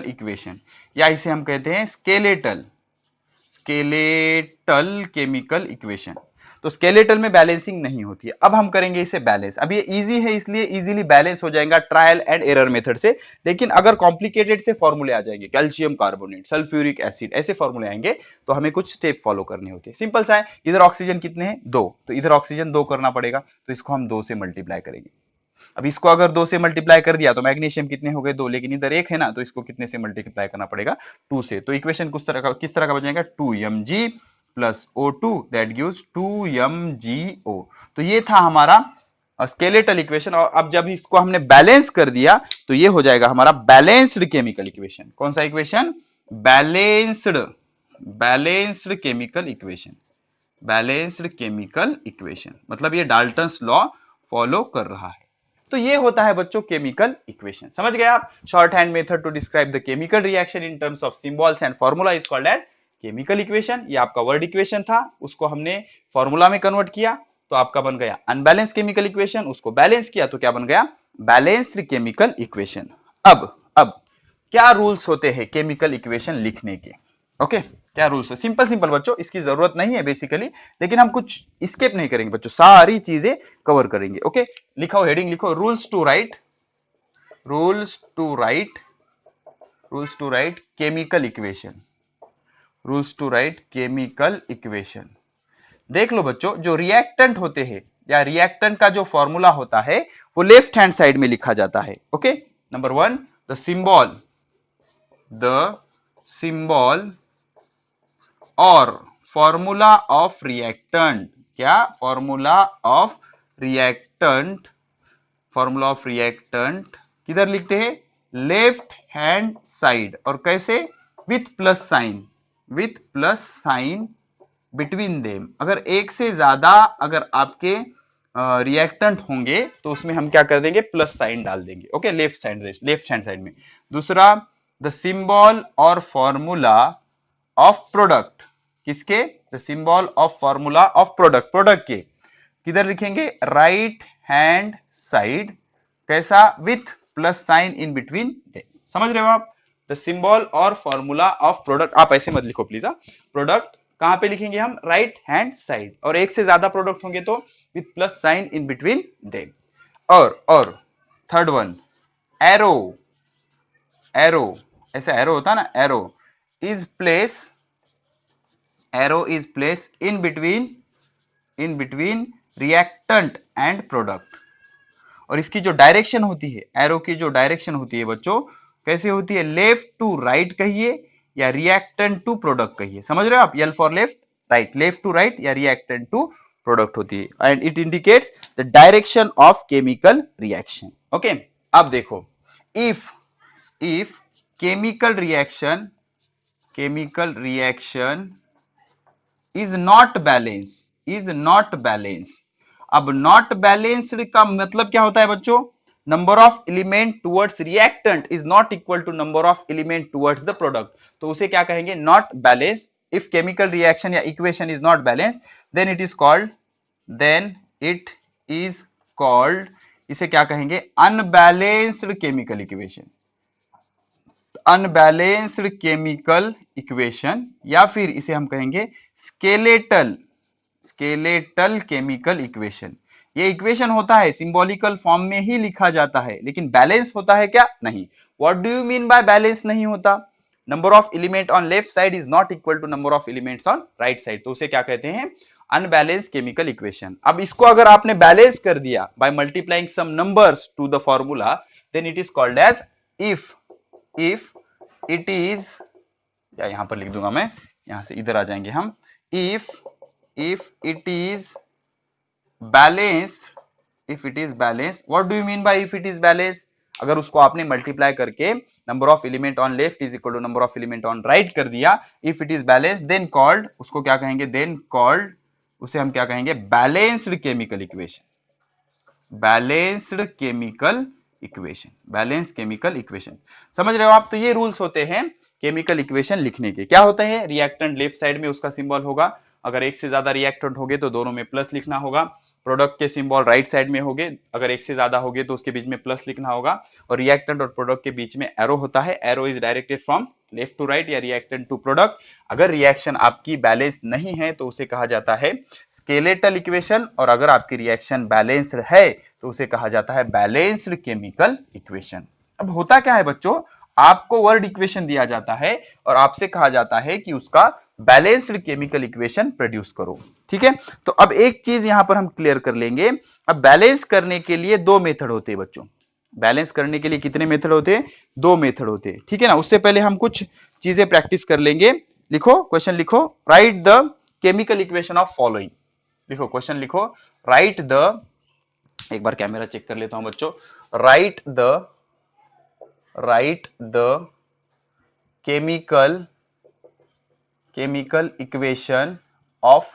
equation, या इसे हम कहते हैं स्केलेटल केमिकल इक्वेशन। तो तो स्केलेटल में बैलेंसिंग नहीं होती है। अब हम करेंगे इसे बैलेंस। अब ये इजी है इसलिए इजीली बैलेंस हो जाएगा ट्रायल एंड एरर मेथड से, लेकिन अगर कॉम्प्लिकेटेड से फॉर्मूले आ जाएंगे, कैल्शियम कार्बोनेट, सल्फ्यूरिक एसिड, ऐसे फॉर्मूले आएंगे तो हमें कुछ स्टेप फॉलो करने होते हैं। सिंपल सा है, इधर ऑक्सीजन कितने हैं 2, तो इधर ऑक्सीजन 2 करना पड़ेगा, तो इसको हम 2 से मल्टीप्लाई करेंगे। अब इसको अगर 2 से मल्टीप्लाई कर दिया तो मैग्नीशियम कितने हो गए 2, लेकिन इधर 1 है ना, तो इसको कितने से मल्टीप्लाई करना पड़ेगा 2 से। तो इक्वेशन किस तरह का बचेगा 2mg plus O2 that gives 2mgO। तो ये था हमारा स्केलेटल इक्वेशन। और अब जब इसको हमने बैलेंस कर दिया तो ये हो जाएगा हमारा बैलेंस्ड केमिकल इक्वेशन। कौन सा equation? Balanced chemical equation. Balanced chemical equation मतलब ये डाल्टन्स लॉ फॉलो कर रहा है। तो ये होता है बच्चों केमिकल इक्वेशन। समझ गए आप? Shorthand method to describe the chemical reaction in terms of symbols and formula is called as chemical equation. ये आपका वर्ड इक्वेशन था, उसको हमने फॉर्मूला में कन्वर्ट किया तो आपका बन गया अनबैलेंस केमिकल इक्वेशन। उसको बैलेंस किया तो क्या बन गया बैलेंस्ड केमिकल इक्वेशन। अब क्या रूल्स होते हैं केमिकल इक्वेशन लिखने के? ओके क्या रूल्स है? सिंपल बच्चों, इसकी जरूरत नहीं है बेसिकली, लेकिन हम कुछ स्किप नहीं करेंगे बच्चों, सारी चीजें कवर करेंगे। ओके लिखो, हेडिंग लिखो, rules to write chemical equation. देख लो बच्चों, जो रिएक्टेंट होते हैं या रिएक्टेंट का जो फॉर्मूला होता है वो लेफ्ट हैंड साइड में लिखा जाता है। ओके नंबर 1 द सिंबल और फॉर्मूला ऑफ रिएक्टेंट। क्या? फॉर्मूला ऑफ रिएक्टेंट किधर लिखते हैं? Left hand side. और कैसे? With plus sign between them. अगर एक से ज्यादा अगर आपके रिएक्टेंट होंगे तो उसमें हम क्या कर देंगे प्लस साइन डाल देंगे। ओके लेफ्ट हैंड साइड में। दूसरा द सिंबल और फॉर्मूला ऑफ प्रोडक्ट। किसके? The symbol of formula of product के किधर लिखेंगे? Right hand side. कैसा? With plus sign in between. समझ रहे हो आप? द सिंबल और फॉर्मूला ऑफ प्रोडक्ट, आप ऐसे मत लिखो प्लीज। प्रोडक्ट कहां पे लिखेंगे हम? Right hand side. और एक से ज्यादा प्रोडक्ट होंगे तो with plus sign in between them. और थर्ड वन एरो। ऐसा एरो होता ना, arrow is place in between reactant and product. और इसकी जो डायरेक्शन होती है, एरो की जो डायरेक्शन होती है बच्चों, कैसे होती है? लेफ्ट टू राइट कहिए या रिएक्टेंट टू प्रोडक्ट कहिए। समझ रहे हो आप? L for left to right या रिएक्टेंट टू प्रोडक्ट होती है। And it indicates the direction of chemical reaction. Okay अब देखो, if chemical reaction is not balance. अब नॉट बैलेंस्ड का मतलब क्या होता है बच्चों? Number of element towards reactant is not equal to number of element towards the product. तो उसे क्या कहेंगे? Not balance. If chemical reaction या equation is not balance then it is called इसे क्या कहेंगे? Unbalanced chemical equation. या फिर इसे हम कहेंगे स्केलेटल केमिकल इक्वेशन। ये इक्वेशन होता है सिंबॉलिकल फॉर्म में ही लिखा जाता है, लेकिन बैलेंस होता है क्या? नहीं। What do you mean by balance नहीं होता? Number of element on left side is not equal to number of elements on right side, तो उसे क्या कहते हैं? Unbalance chemical equation. अब इसको अगर आपने बैलेंस कर दिया by multiplying some numbers to the formula then it is called as if it is, या यहां पर लिख दूंगा मैं, यहां से इधर आ जाएंगे हम, if it is balanced, what do you mean by if it is balanced? अगर उसको आपने मल्टीप्लाई करके number of element on left is equal to number of element on right कर दिया, if it is balanced then called, उसको क्या कहेंगे? उसे हम क्या कहेंगे? Balanced chemical equation. समझ रहे हो आप? तो ये रूल्स होते हैं केमिकल इक्वेशन लिखने के। क्या होते हैं? रिएक्टेंट लेफ्ट साइड में उसका सिंबल होगा अगर एक से ज्यादा रिएक्टेंट होंगे तो दोनों में प्लस लिखना होगा। प्रोडक्ट के सिंबल राइट साइड में होंगे, अगर एक से ज्यादा होंगे तो उसके बीच में प्लस लिखना होगा। और रिएक्टेंट और प्रोडक्ट के बीच में एरो होता है, arrow is directed from left to right या रिएक्टेंट टू प्रोडक्ट। अगर रिएक्शन आपकी बैलेंस नहीं है तो उसे कहा जाता है स्केलेटल इक्वेशन, और अगर आपकी रिएक्शन बैलेंस्ड है तो उसे कहा जाता है बैलेंस्ड केमिकल इक्वेशन। अब होता क्या है बच्चों, आपको वर्ड इक्वेशन दिया जाता है और आपसे कहा जाता है कि उसका बैलेंस्ड केमिकल इक्वेशन प्रोड्यूस करो। ठीक है, तो अब एक चीज यहां पर हम क्लियर कर लेंगे। अब बैलेंस करने के लिए दो मेथड होते हैं बच्चों। बैलेंस करने के लिए कितने मेथड होते हैं? दो मेथड होते हैं। ठीक है ना, उससे पहले हम कुछ चीजें प्रैक्टिस कर लेंगे। लिखो, क्वेश्चन लिखो, right the chemical equation of following. लिखो, क्वेश्चन लिखो, राइट द, एक बार कैमरा चेक कर लेता हूं बच्चों, right the chemical equation of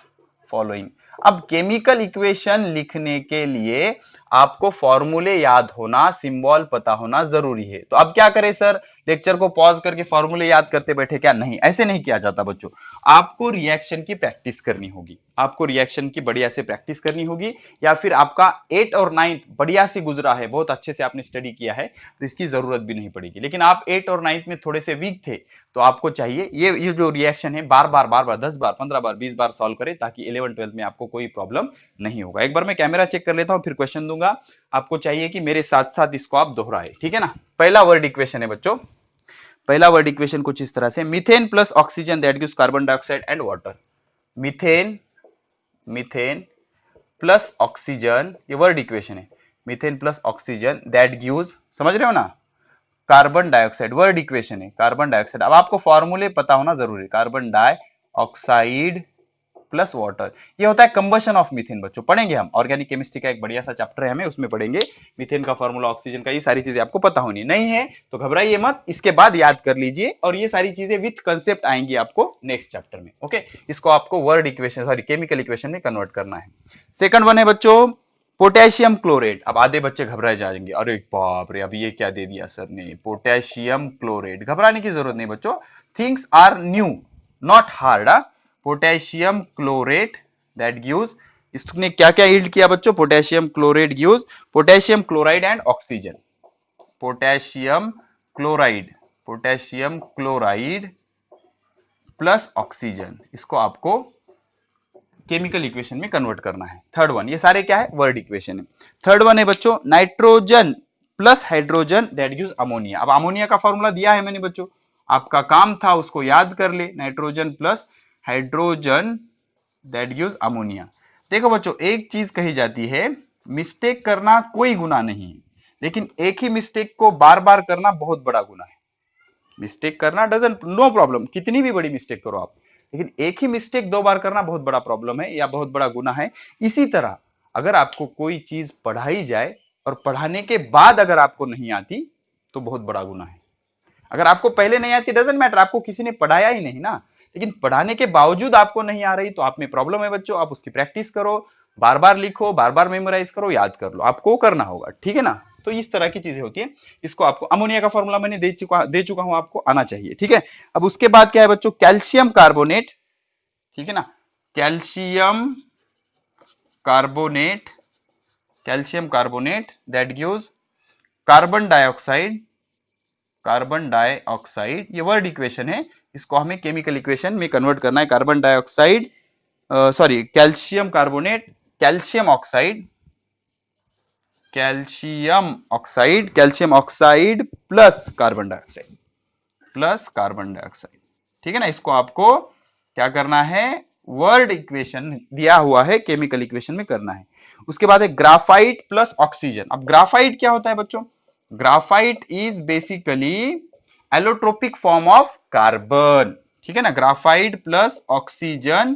following. अब केमिकल इक्वेशन लिखने के लिए आपको फॉर्मूले याद होना, सिंबल पता होना जरूरी है। तो अब क्या करें सर, लेक्चर को पॉज करके फॉर्मूले याद करते बैठे क्या? नहीं, ऐसे नहीं किया जाता बच्चों। आपको रिएक्शन की प्रैक्टिस करनी होगी, आपको रिएक्शन की बढ़िया से प्रैक्टिस करनी होगी, या फिर आपका 8 और 9 बढ़िया से गुजरा है, बहुत अच्छे से आपने स्टडी किया है, तो इसकी जरूरत भी नहीं पड़ेगी। लेकिन आप 8 और 9 में थोड़े से वीक थे, तो आपको चाहिए ये जो रिएक्शन है बार बार 10 बार 15 बार 20 बार सॉल्व करें, ताकि 11 12 में आपको कोई प्रॉब्लम नहीं होगा। एक बार मैं कैमरा चेक कर लेता हूं, फिर क्वेश्चन दूंगा। आपको चाहिए कि मेरे साथ साथ इसको आप दोहराए। ठीक है ना, पहला वर्ड इक्वेशन है बच्चों, पहला वर्ड इक्वेशन कुछ इस तरह से, methane plus oxygen that gives carbon dioxide and water. Methane plus oxygen, ये वर्ड इक्वेशन है, methane plus oxygen that gives, समझ रहे हो ना, कार्बन डाइऑक्साइड, वर्ड इक्वेशन है कार्बन डाइऑक्साइड। अब आपको फॉर्मूले पता होना जरूरी है, कार्बन डाइऑक्साइड प्लस वाटर, ये होता है कंबशन ऑफ मीथेन। बच्चों पढ़ेंगे हम, ऑर्गेनिक केमिस्ट्री का एक बढ़िया सा चैप्टर है, हमें उसमें पढ़ेंगे मीथेन का फॉर्मूला, ऑक्सीजन का, ये सारी चीजें आपको पता होनी नहीं है तो घबराइए मत, इसके बाद याद कर लीजिए, और ये सारी चीजें विथ कंसेप्ट आएंगी आपको नेक्स्ट चैप्टर में। ओके, इसको आपको word equation, sorry chemical equation में कन्वर्ट करना है। सेकंड वन है बच्चों पोटेशियम क्लोरेट। अब आधे बच्चे घबराए जाएंगे, अरे बाप रे अब ये क्या दे दिया सर ने, पोटेशियम क्लोरेट। घबराने की जरूरत नहीं बच्चों, things are new not hard. Potassium chlorate that gives, इसने क्या क्या यील्ड किया बच्चों, potassium chlorate gives potassium chloride and oxygen. Potassium chloride plus oxygen, इसको आपको केमिकल इक्वेशन में कन्वर्ट करना है। थर्ड वन, ये सारे क्या है, वर्ड इक्वेशन है। थर्ड वन है बच्चों nitrogen plus hydrogen that gives ammonia. अब अमोनिया का फॉर्मूला दिया है मैंने बच्चों, आपका काम था उसको याद कर ले, nitrogen plus hydrogen that gives ammonia. देखो बच्चों, एक चीज कही जाती है, मिस्टेक करना कोई गुनाह नहीं है, लेकिन एक ही मिस्टेक को बार बार करना बहुत बड़ा गुनाह है। मिस्टेक करना डजंट, नो प्रॉब्लम, कितनी भी बड़ी मिस्टेक करो आप, लेकिन एक ही मिस्टेक दो बार करना बहुत बड़ा प्रॉब्लम है या बहुत बड़ा गुनाह है। इसी तरह अगर आपको कोई चीज पढ़ाई जाए और पढ़ाने के बाद अगर आपको नहीं आती तो बहुत बड़ा गुनाह है। अगर आपको पहले नहीं आती डजंट मैटर, आपको किसी ने पढ़ाया ही नहीं ना, लेकिन पढ़ाने के बावजूद आपको नहीं आ रही तो आप में प्रॉब्लम है बच्चों। आप उसकी प्रैक्टिस करो, बार बार लिखो, बार बार मेमोराइज करो, याद कर लो, आपको करना होगा। ठीक है ना, तो इस तरह की चीजें होती है। इसको आपको अमोनिया का फॉर्मूला मैंने दे चुका हूं, आपको आना चाहिए। ठीक है, अब उसके बाद क्या है बच्चों, कैल्शियम कार्बोनेट। ठीक है ना, calcium carbonate that gives carbon dioxide, ये वर्ड इक्वेशन है, इसको हमें केमिकल इक्वेशन में कन्वर्ट करना है। Carbon dioxide, sorry calcium carbonate, calcium oxide plus carbon dioxide. ठीक है ना, इसको आपको क्या करना है, वर्ड इक्वेशन दिया हुआ है केमिकल इक्वेशन में करना है। उसके बाद है ग्राफाइट प्लस ऑक्सीजन। अब ग्राफाइट क्या होता है बच्चों, graphite is basically allotropic form of carbon. ठीक है ना, ग्राफाइट प्लस ऑक्सीजन,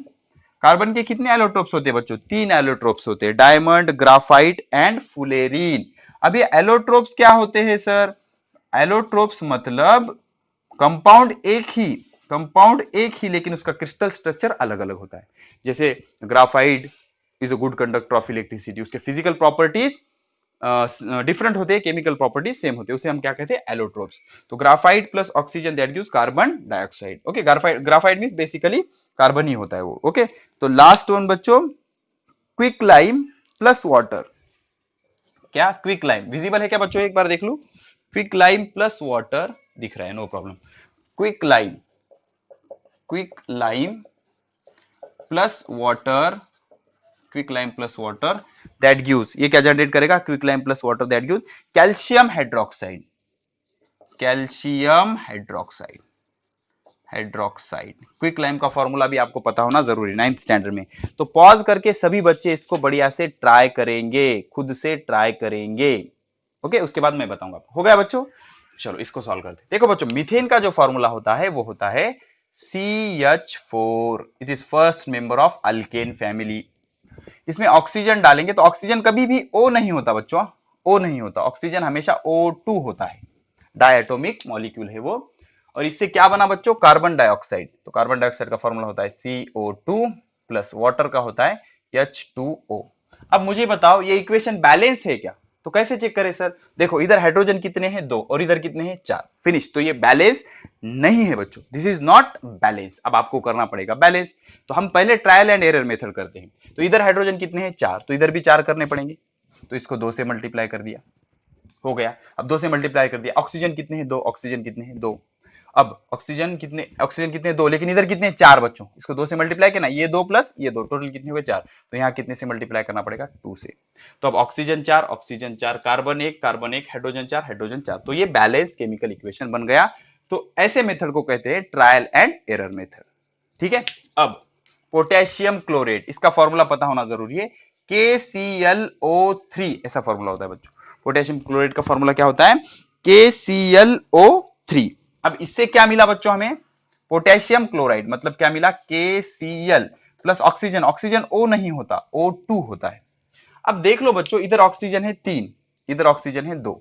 कार्बन के कितने एलोट्रोप्स होते हैं बच्चों, 3 एलोट्रोप्स होते हैं, डायमंड, ग्राफाइट एंड फुलेरीन। अब ये एलोट्रोप्स क्या होते हैं सर, एलोट्रोप्स मतलब कंपाउंड एक ही लेकिन उसका क्रिस्टल स्ट्रक्चर अलग अलग होता है। जैसे graphite is a good conductor of electricity, उसके फिजिकल प्रॉपर्टीज डिफरेंट होते हैं, केमिकल प्रॉपर्टीज सेम होते हैं, उसे हम क्या कहते हैं, एलोट्रोप्स। तो graphite plus oxygen that gives carbon dioxide. Okay, graphite means basically carbon ही होता है वो। ओके, तो लास्ट वन बच्चों, क्विक लाइम प्लस वाटर। क्या क्विक लाइम विजिबल है क्या बच्चों, एक बार देख लू। क्विक लाइम प्लस वाटर दिख रहा है, no problem. Quick lime, quick lime plus water, quick lime plus water that gives, ये क्या जनरेट करेगा, quick lime plus water that gives calcium hydroxide, calcium hydroxide, hydroxide. Quick lime का formula भी आपको पता होना जरूरी, 9th स्टैंडर्ड में। तो पॉज करके सभी बच्चे इसको बढ़िया से ट्राई करेंगे, खुद से ट्राई करेंगे। ओके, उसके बाद मैं बताऊंगा। हो गया बच्चों, चलो इसको सॉल्व करते हैं। देखो बच्चों, मीथेन का जो फॉर्मूला होता है वो होता है CH4। It is first member of alkane family. इसमें ऑक्सीजन डालेंगे तो ऑक्सीजन कभी भी O नहीं होता बच्चों, O नहीं होता, ऑक्सीजन हमेशा O2 होता है, डायटोमिक मॉलिक्यूल है वो। और इससे क्या बना बच्चों, कार्बन डाइऑक्साइड। तो कार्बन डाइऑक्साइड का फॉर्मूला होता है CO2 प्लस वाटर का होता है H2O। अब मुझे बताओ ये इक्वेशन बैलेंस है क्या, तो कैसे चेक करें सर। देखो इधर हाइड्रोजन कितने हैं, 2, और इधर कितने हैं, 4, फिनिश। तो ये बैलेंस नहीं है बच्चों, दिस इज नॉट बैलेंस। अब आपको करना पड़ेगा बैलेंस। तो हम पहले ट्रायल एंड एरर मेथड करते हैं। तो इधर हाइड्रोजन कितने हैं, 4, तो इधर भी 4 करने पड़ेंगे। तो इसको 2 से मल्टीप्लाई कर दिया, हो गया। अब 2 से मल्टीप्लाई कर दिया। ऑक्सीजन कितने हैं, 2, ऑक्सीजन कितने हैं, 2। अब ऑक्सीजन कितने, 2, लेकिन इधर कितने, 4 बच्चों। इसको 2 से मल्टीप्लाई करना, ये 2 प्लस ये 2, टोटल कितने हुए, 4। तो यहाँ कितने से मल्टीप्लाई करना पड़ेगा, 2 से। तो अब oxygen 4, oxygen 4, carbon 1, carbon 1, hydrogen 4, hydrogen 4। तो ये बैलेंस केमिकल इक्वेशन बन गया। तो ऐसे मेथड को कहते हैं ट्रायल एंड एरर मेथड। ठीक है। अब पोटेशियम क्लोरेट, इसका फॉर्मूला पता होना जरूरी है, KClO3 ऐसा फॉर्मूला होता है बच्चों। पोटेशियम क्लोरेट का फॉर्मूला क्या होता है, KClO3। अब इससे क्या मिला बच्चों हमें, पोटेशियम क्लोराइड, मतलब क्या मिला, KCl plus oxygen, oxygen O नहीं होता, O2 होता है। अब देख लो बच्चों, इधर ऑक्सीजन है 3, इधर ऑक्सीजन है 2।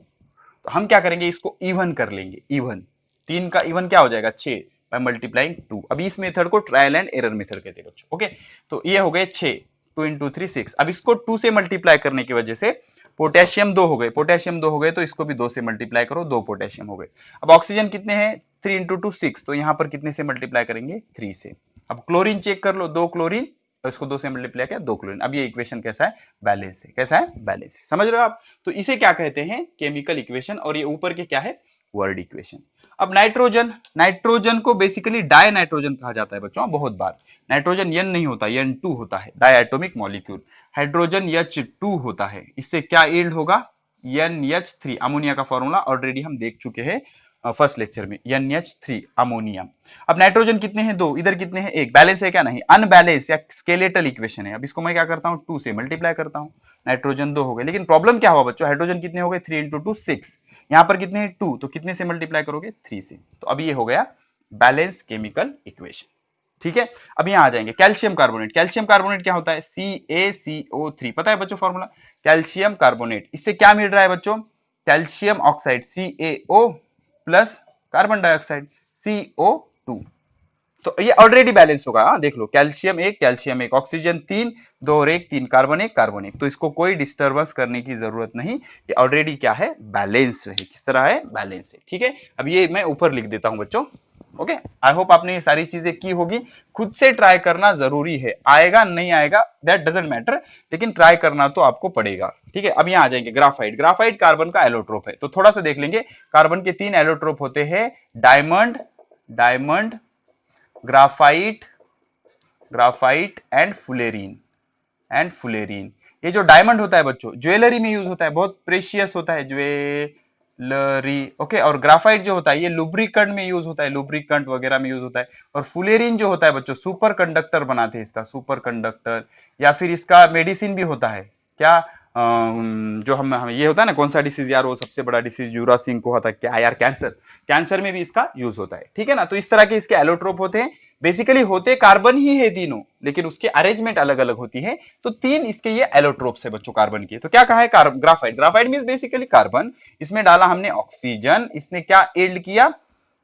तो हम क्या करेंगे, इसको इवन कर लेंगे, इवन। 3 का इवन क्या हो जाएगा, 6 बाय मल्टीप्लाइंग 2। अब इस मेथड को ट्रायल एंड एरर मेथड कहते हैं बच्चों। ओके, तो ये हो गए 6, 2 इंटू 3 6। अब इसको 2 से मल्टीप्लाई करने की वजह से पोटेशियम 2 हो गए, पोटेशियम 2 हो गए, तो इसको भी 2 से मल्टीप्लाई करो, 2 पोटेशियम हो गए। अब ऑक्सीजन कितने हैं, 3 इंटू 2 6, तो यहां पर कितने से मल्टीप्लाई करेंगे, 3 से। अब क्लोरीन चेक कर लो, 2 क्लोरीन, इसको 2 से मल्टीप्लाई किया, 2 क्लोरीन। अब ये इक्वेशन कैसा है, बैलेंस है। कैसा है, बैलेंस है। समझ रहे हो आप। तो इसे क्या कहते हैं, केमिकल इक्वेशन। और ये ऊपर के क्या है, वर्ड इक्वेशन। अब नाइट्रोजन, नाइट्रोजन को बेसिकली डाई नाइट्रोजन कहा जाता है बच्चों, बहुत बार। नाइट्रोजन N नहीं होता, N2 होता है, di atomic molecule. Hydrogen H2 होता है, इससे क्या यील्ड होगा, NH3। अमोनिया का फॉर्मूला ऑलरेडी हम देख चुके हैं फर्स्ट लेक्चर में, NH3 अमोनिया। अब नाइट्रोजन कितने हैं, 2, इधर कितने हैं, 1। बैलेंस है क्या, नहीं, अनबैलेंस या स्केलेटल इक्वेशन है। अब इसको मैं क्या करता हूं, 2 से मल्टीप्लाई करता हूं, नाइट्रोजन 2 हो गए। लेकिन प्रॉब्लम क्या हुआ बच्चों, हाइड्रोजन कितने हो गए, 3 इंटू 2 6, यहां पर कितने हैं, 2, तो कितने से मल्टीप्लाई करोगे, 3 से। तो अब ये हो गया बैलेंस केमिकल इक्वेशन। ठीक है। अब यहां आ जाएंगे, कैल्शियम कार्बोनेट। कैल्शियम कार्बोनेट क्या होता है, CaCO3, पता है बच्चों फॉर्मूला, कैल्शियम कार्बोनेट। इससे क्या मिल रहा है बच्चों, calcium oxide CaO plus carbon dioxide CO2। तो ये ऑलरेडी बैलेंस होगा, देख लो, कैल्शियम 1, कैल्शियम 1, ऑक्सीजन 3, 2 और 1 3, कार्बन 1, कार्बन 1। तो इसको कोई डिस्टर्बेंस करने की जरूरत नहीं, ये ऑलरेडी क्या है, बैलेंस है। किस तरह है, बैलेंस है। ठीक है। अब ये मैं ऊपर लिख देता हूं बच्चों। ओके, आई होप आपने ये सारी चीजें की होगी। खुद से ट्राई करना जरूरी है, आएगा नहीं आएगा दैट डजंट मैटर, लेकिन ट्राई करना तो आपको पड़ेगा। ठीक है। अब यहां आ जाएंगे, ग्राफाइट। ग्राफाइट कार्बन का एलोट्रोप है, तो थोड़ा सा देख लेंगे। कार्बन के 3 एलोट्रोप होते हैं, diamond, diamond, graphite, graphite and fullerene, and fullerene. ये जो डायमंड होता है बच्चों, ज्वेलरी में यूज होता है, बहुत प्रेशियस होता है, ज्वेलरी। ओके, और ग्राफाइट जो होता है ये लुब्रिकेंट में यूज होता है, लुब्रिकेंट वगैरह में यूज होता है। और फुलेरीन जो होता है बच्चों, सुपर कंडक्टर बनाते हैं इसका, सुपर कंडक्टर। या फिर इसका मेडिसिन भी होता है, क्या जो हम ये होता है ना, कौन सा डिसीज यार, वो सबसे बड़ा डिसीज यूरासिंग को होता है क्या यार, कैंसर। कैंसर में भी इसका यूज होता है। ठीक है ना। तो इस तरह के इसके एलोट्रोप होते हैं। बेसिकली होते कार्बन ही है तीनों, लेकिन उसके अरेंजमेंट अलग अलग होती है। तो 3 इसके ये एलोट्रोप्स है बच्चों कार्बन के। तो क्या कहा है, graphite. Graphite means basically carbon, इसमें डाला हमने ऑक्सीजन, इसने क्या यील्ड किया,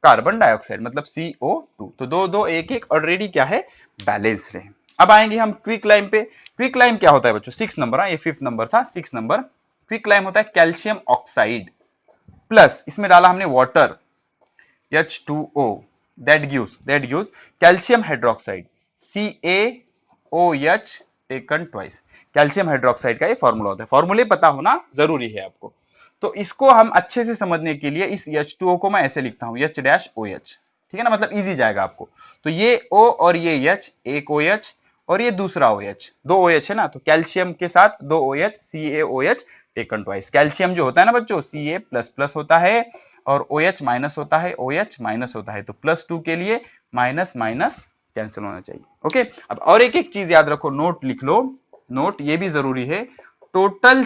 कार्बन डाइऑक्साइड, मतलब CO2। तो 2 2 1 1 ऑलरेडी क्या है, बैलेंस्ड है। अब आएंगे हम क्विक लाइम पे। क्विक लाइम क्या होता है बच्चों, 6 नंबर, ये 5th नंबर था, 6 नंबर। क्विक लाइम होता है कैल्शियम ऑक्साइड प्लस इसमें डाला हमने water H2O that gives calcium hydroxide CaOH taken twice। Calcium hydroxide का ये फॉर्मूला होता है, फॉर्मूले पता होना जरूरी है आपको। तो इसको हम अच्छे से समझने के लिए इस H2O को मैं ऐसे लिखता हूं H-OH, ठीक है ना, मतलब इजी जाएगा आपको। तो ये O और ये H, एक OH और ये दूसरा OH, दो OH है ना, तो कैल्शियम के साथ दो OH CaOH taken twice. Calcium जो होता है ना बच्चों Ca++ होता है और OH माइनस होता है, OH माइनस होता है, तो +2 के लिए माइनस माइनस कैंसिल होना चाहिए। ओके, अब और एक एक चीज याद रखो, नोट लिख लो, नोट ये भी जरूरी है, total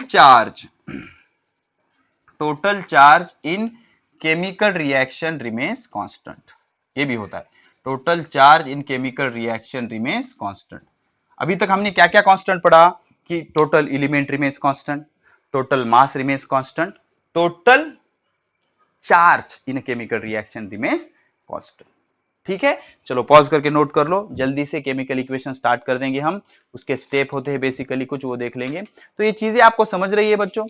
charge in chemical reaction remains constant, ये भी होता है, total charge in chemical reaction remains constant. अभी तक हमने क्या क्या कांस्टेंट पढ़ा कि total element remains constant, total mass remains constant, total charge in chemical reaction remains constant. ठीक है, चलो पॉज करके नोट कर लो, जल्दी से केमिकल इक्वेशन स्टार्ट कर देंगे हम, उसके स्टेप होते हैं बेसिकली कुछ, वो देख लेंगे। तो ये चीजें आपको समझ रही है बच्चों?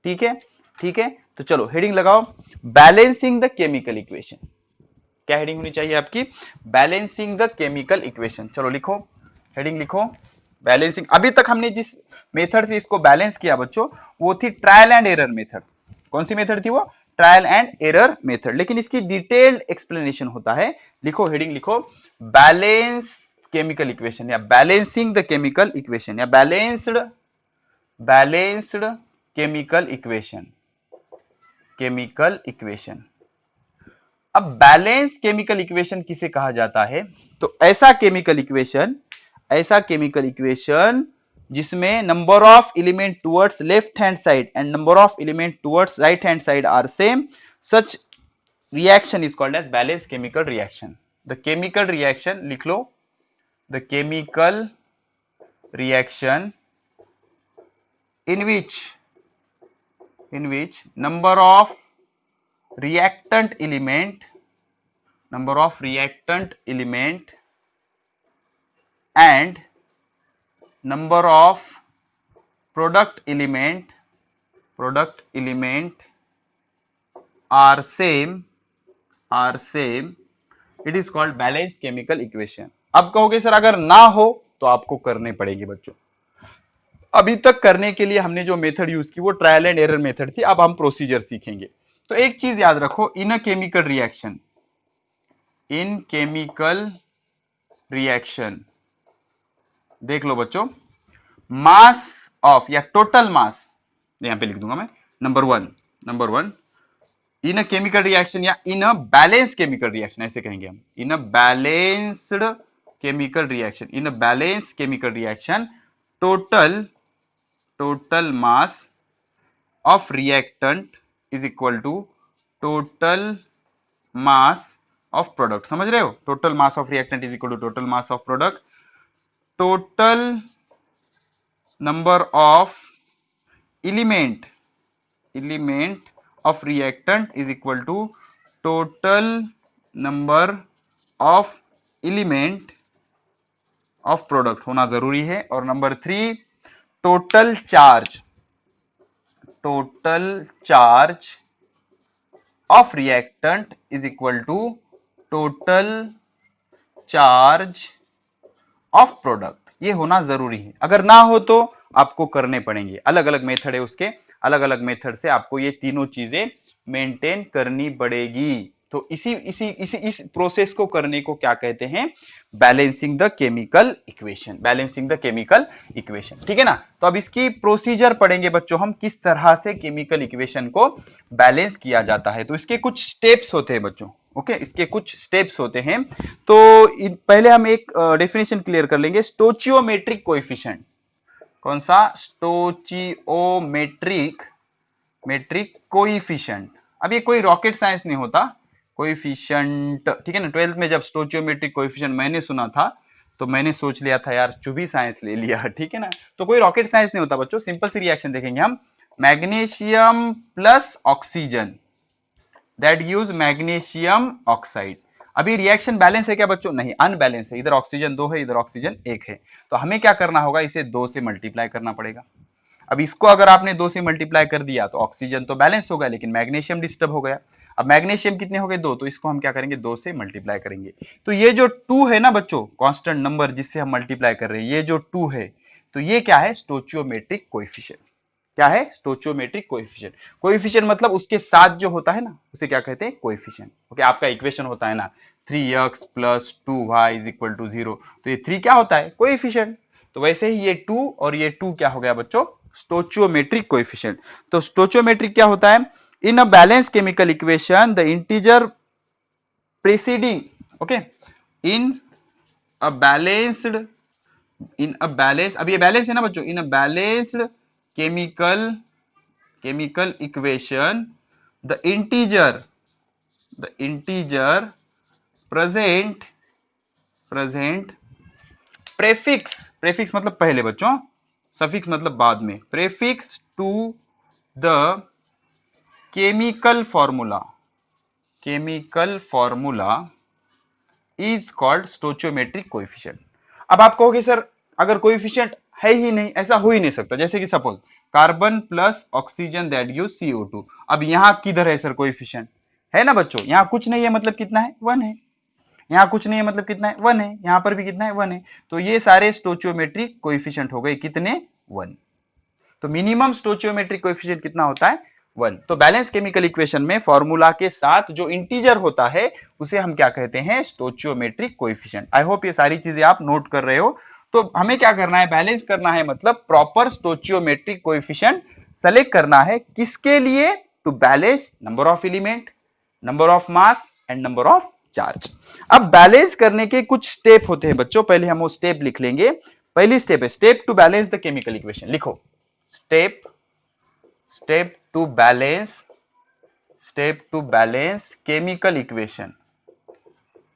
ठीक है, ठीक है, तो चलो हेडिंग लगाओ, बैलेंसिंग द केमिकल इक्वेशन। क्या हेडिंग होनी चाहिए आपकी? Balancing the chemical equation. चलो लिखो, हेडिंग लिखो बैलेंसिंग। अभी तक हमने जिस मेथड से इसको बैलेंस किया बच्चों, वो थी ट्रायल एंड एरर मेथड। कौन सी मेथड थी वो? Trial and error method. लेकिन इसकी डिटेल्ड एक्सप्लेनेशन होता है। लिखो, हेडिंग लिखो, बैलेंस केमिकल इक्वेशन या बैलेंसिंग द केमिकल इक्वेशन या balanced chemical equation, chemical equation. अब बैलेंस केमिकल इक्वेशन किसे कहा जाता है? तो ऐसा केमिकल इक्वेशन जिसमें number of element towards left hand side and number of element towards right hand side are same, such reaction is called as balance chemical reaction. The chemical reaction, लिख लो, the chemical reaction in which number of reactant element and number of product element are same, it is called balanced chemical equation। अब कहोगे sir अगर ना हो तो आपको करने पड़ेगी बच्चों। अभी तक करने के लिए हमने जो मेथड यूज की वो ट्रायल एंड एरर मेथड थी, अब हम प्रोसीजर सीखेंगे। तो एक चीज याद रखो, इन केमिकल रिएक्शन देख लो बच्चों, मास ऑफ या टोटल मास, यहां पे लिख दूंगा मैं, number one in a chemical reaction या in a balance chemical reaction, ऐसे कहेंगे हम, in a balanced chemical reaction total mass of reactant is equal to total mass of product. समझ रहे हो? Total mass of reactant is equal to total mass of product, total number of element of reactant is equal to total number of element of product होना जरूरी है। और number 3, total charge of reactant is equal to total charge of product, ये होना जरूरी है। अगर ना हो तो आपको करने पड़ेंगे, अलग अलग मेथड है उसके, अलग अलग मेथड से आपको ये तीनों चीजें मेंटेन करनी पड़ेगी। तो इस प्रोसेस को करने को क्या कहते हैं? Balancing the chemical equation. ठीक है ना? तो अब इसकी प्रोसीजर पढ़ेंगे बच्चों हम, किस तरह से केमिकल इक्वेशन को बैलेंस किया जाता है। तो इसके कुछ स्टेप्स होते हैं बच्चों, ओके, इसके कुछ स्टेप्स होते हैं। तो पहले हम एक डेफिनेशन क्लियर कर लेंगे, स्टोचियोमेट्रिक कोएफिशिएंट। कौन सा? स्टोचियोमेट्रिक कोएफिशिएंट। अब ये कोई रॉकेट साइंस नहीं होता, कोएफिशिएंट, ठीक है ना? 12th में जब स्टोचियोमेट्रिक कोएफिशिएंट मैंने सुना था तो मैंने सोच लिया था यार चुभी साइंस ले लिया, ठीक है ना? तो कोई रॉकेट साइंस नहीं होता बच्चों, सिंपल सी रिएक्शन देखेंगे हम, magnesium plus oxygen that gives magnesium oxide. अभी रिएक्शन बैलेंस है क्या बच्चों? नहीं, अनबैलेंस है, इधर ऑक्सीजन 2 है, इधर ऑक्सीजन 1 है। तो हमें क्या करना होगा, इसे 2 से मल्टीप्लाई करना पड़ेगा। अब इसको अगर आपने 2 से मल्टीप्लाई कर दिया तो ऑक्सीजन तो बैलेंस हो गया, लेकिन मैग्नीशियम डिस्टर्ब हो गया। अब मैग्नीशियम कितने हो गए 2, तो इसको हम क्या करेंगे 2 से मल्टीप्लाई करेंगे। तो ये जो 2 है ना बच्चों, कांस्टेंट नंबर जिससे हम मल्टीप्लाई कर रहे हैं, ये जो 2 है, तो ये क्या है स्टोचियोमेट्रिक कोएफिशिएंट। क्या है स्टोचियोमेट्रिक कोएफिशिएंट। कोएफिशिएंट मतलब उसके साथ जो होता है ना उसे क्या कहते हैं कोएफिशिएंट। ओके, आपका इक्वेशन होता है ना 3x + 2y = 0, तो ये 3 क्या होता है कोएफिशिएंट। तो वैसे ही ये 2 और ये 2 क्या हो गया बच्चों स्टोचियोमेट्रिक कोएफिशिएंट। तो स्टोचियोमेट्रिक क्या होता है, in a balance chemical equation the integer preceding, okay, in a balanced, in a balance, अब ये बैलेंस है ना बच्चों, in a balanced chemical equation the integer present prefix मतलब पहले बच्चों, सफिक्स मतलब बाद में, prefix to the chemical formula is called stoichiometric coefficient. अब आप कहोगे सर अगर कोएफिशिएंट है ही नहीं, ऐसा हो ही नहीं सकता, जैसे कि suppose carbon plus oxygen that gives CO2। अब यहां किधर है सर कोएफिशिएंट, है ना बच्चों, यहां कुछ नहीं है मतलब कितना है 1 है, यहाँ कुछ नहीं है मतलब कितना है 1 है, यहां पर भी कितना है 1 है, तो ये सारे स्टोचियोमेट्रिक कोएफिशिएंट हो गए कितने 1। तो मिनिमम स्टोचियोमेट्रिक कोएफिशिएंट कितना होता है 1। तो बैलेंस केमिकल इक्वेशन में फॉर्मूला के साथ जो इंटीजर होता है उसे हम क्या कहते हैं स्टोचियोमेट्रिक कोएफिशिएंट। आई होप ये सारी चीजें आप नोट कर रहे हो। तो हमें क्या करना है बैलेंस करना है, मतलब प्रॉपर स्टोचियोमेट्रिक कोएफिशिएंट सेलेक्ट करना है, किसके लिए, to balance number of element, number of mass and number of charge. अब बैलेंस करने के कुछ स्टेप होते हैं बच्चों, पहले हम वो स्टेप लिख लेंगे। पहली स्टेप है step to balance the chemical equation, लिखो step to balance chemical equation,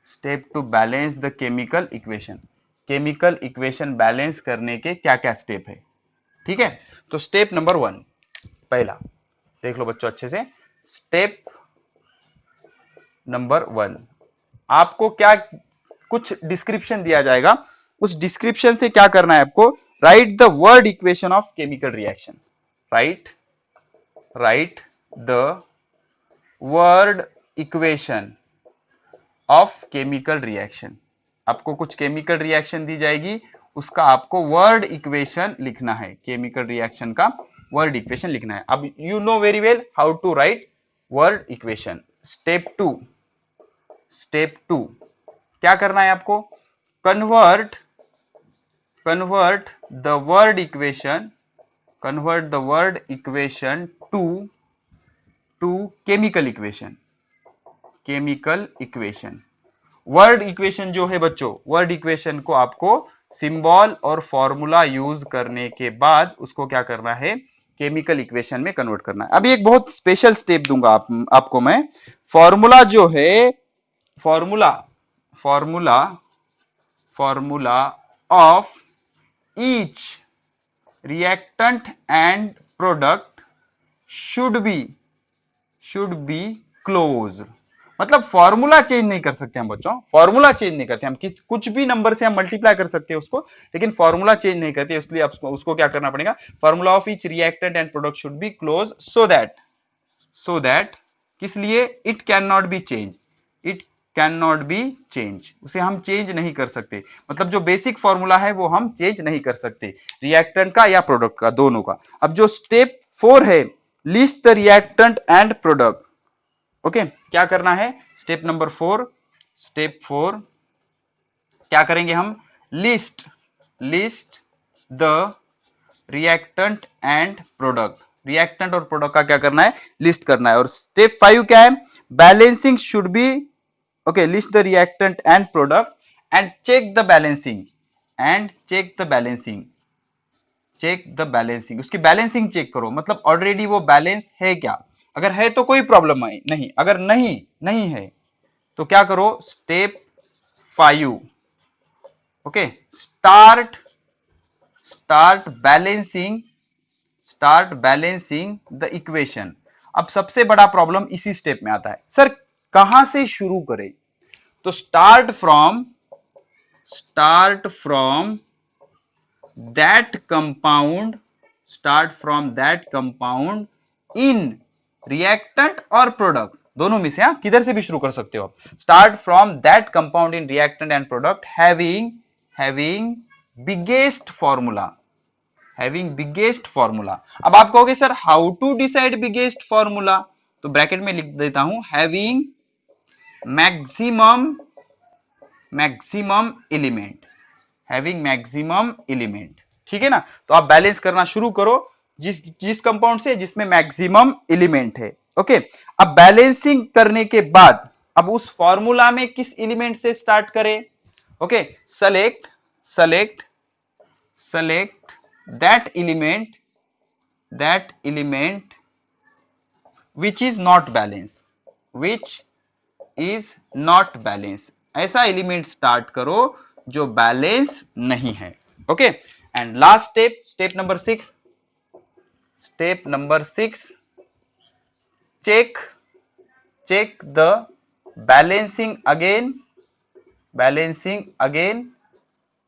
step to balance the chemical equation. Chemical equation balance करने के क्या क्या स्टेप है, ठीक है। तो स्टेप नंबर 1 पहला देख लो बच्चों अच्छे से। स्टेप नंबर 1 आपको क्या कुछ डिस्क्रिप्शन दिया जाएगा, उस डिस्क्रिप्शन से क्या करना है आपको, right the word equation of chemical reaction, right the word equation of chemical reaction. आपको कुछ केमिकल रिएक्शन दी जाएगी, उसका आपको वर्ड इक्वेशन लिखना है, केमिकल रिएक्शन का वर्ड इक्वेशन लिखना है। अब you know very well how to write word equation. Step two क्या करना है आपको, convert the word equation to chemical equation. Word equation जो है बच्चों, वर्ड इक्वेशन को आपको सिंबल और फॉर्मूला यूज करने के बाद उसको क्या करना है केमिकल इक्वेशन में कन्वर्ट करना है। अभी एक बहुत स्पेशल स्टेप दूंगा आपको मैं। फॉर्मूला जो है, formula of each reactant and product should be close. मतलब फॉर्मूला चेंज नहीं कर सकते हम बच्चों, फॉर्मूला चेंज नहीं करते हम, कुछ भी नंबर से हम मल्टीप्लाई कर सकते हैं उसको, लेकिन फॉर्मूला चेंज नहीं करते, इसलिए उसको क्या करना पड़ेगा, formula of each reactant and product should be close so that किस लिए, it can not be change, उसे हम चेंज नहीं कर सकते। मतलब जो बेसिक फॉर्मूला है वो हम चेंज नहीं कर सकते, रिएक्टेंट का या प्रोडक्ट का, दोनों का। अब जो स्टेप 4 है, list the reactant and product. Okay, क्या करना है स्टेप नंबर 4, क्या करेंगे हम, list the reactant and product, reactant और प्रोडक्ट का क्या करना है लिस्ट करना है। और स्टेप 5 क्या है, balancing should be, okay, list the reactant and product and check the balancing, उसकी बैलेंसिंग चेक करो, मतलब ऑलरेडी वो बैलेंस है क्या, अगर है तो कोई प्रॉब्लम नहीं, अगर नहीं है तो क्या करो, step 5, okay, start balancing the equation. अब सबसे बड़ा प्रॉब्लम इसी स्टेप में आता है, सर कहां से शुरू करें, तो start from that compound start from that compound in reactant और प्रोडक्ट, दोनों में से, किधर से भी शुरू कर सकते हो आप। Start from that compound in reactant and product having biggest formula, having biggest formula. अब आप कहोगे sir how to decide biggest formula, तो ब्रैकेट में लिख देता हूं having maximum element, having maximum element, ठीक है ना। तो आप बैलेंस करना शुरू करो जिस कंपाउंड से जिसमें मैक्सिमम एलिमेंट है। ओके, अब बैलेंसिंग करने के बाद अब उस फॉर्मूला में किस एलिमेंट से स्टार्ट करें। Okay, select that element which is not balance, ऐसा एलिमेंट स्टार्ट करो जो बैलेंस नहीं है। Okay, and last step number 6 check the balancing again,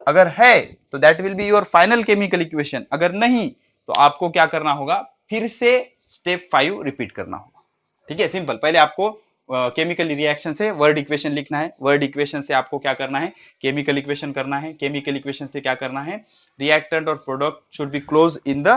अगर है तो that will be your final chemical equation, अगर नहीं तो आपको क्या करना होगा, फिर से स्टेप 5 रिपीट करना होगा। ठीक है, सिंपल। पहले आपको केमिकल रिएक्शन से वर्ड इक्वेशन लिखना है, वर्ड इक्वेशन से आपको क्या करना है, केमिकल इक्वेशन करना है, केमिकल इक्वेशन से क्या करना है, रिएक्टेंट और product should be close in the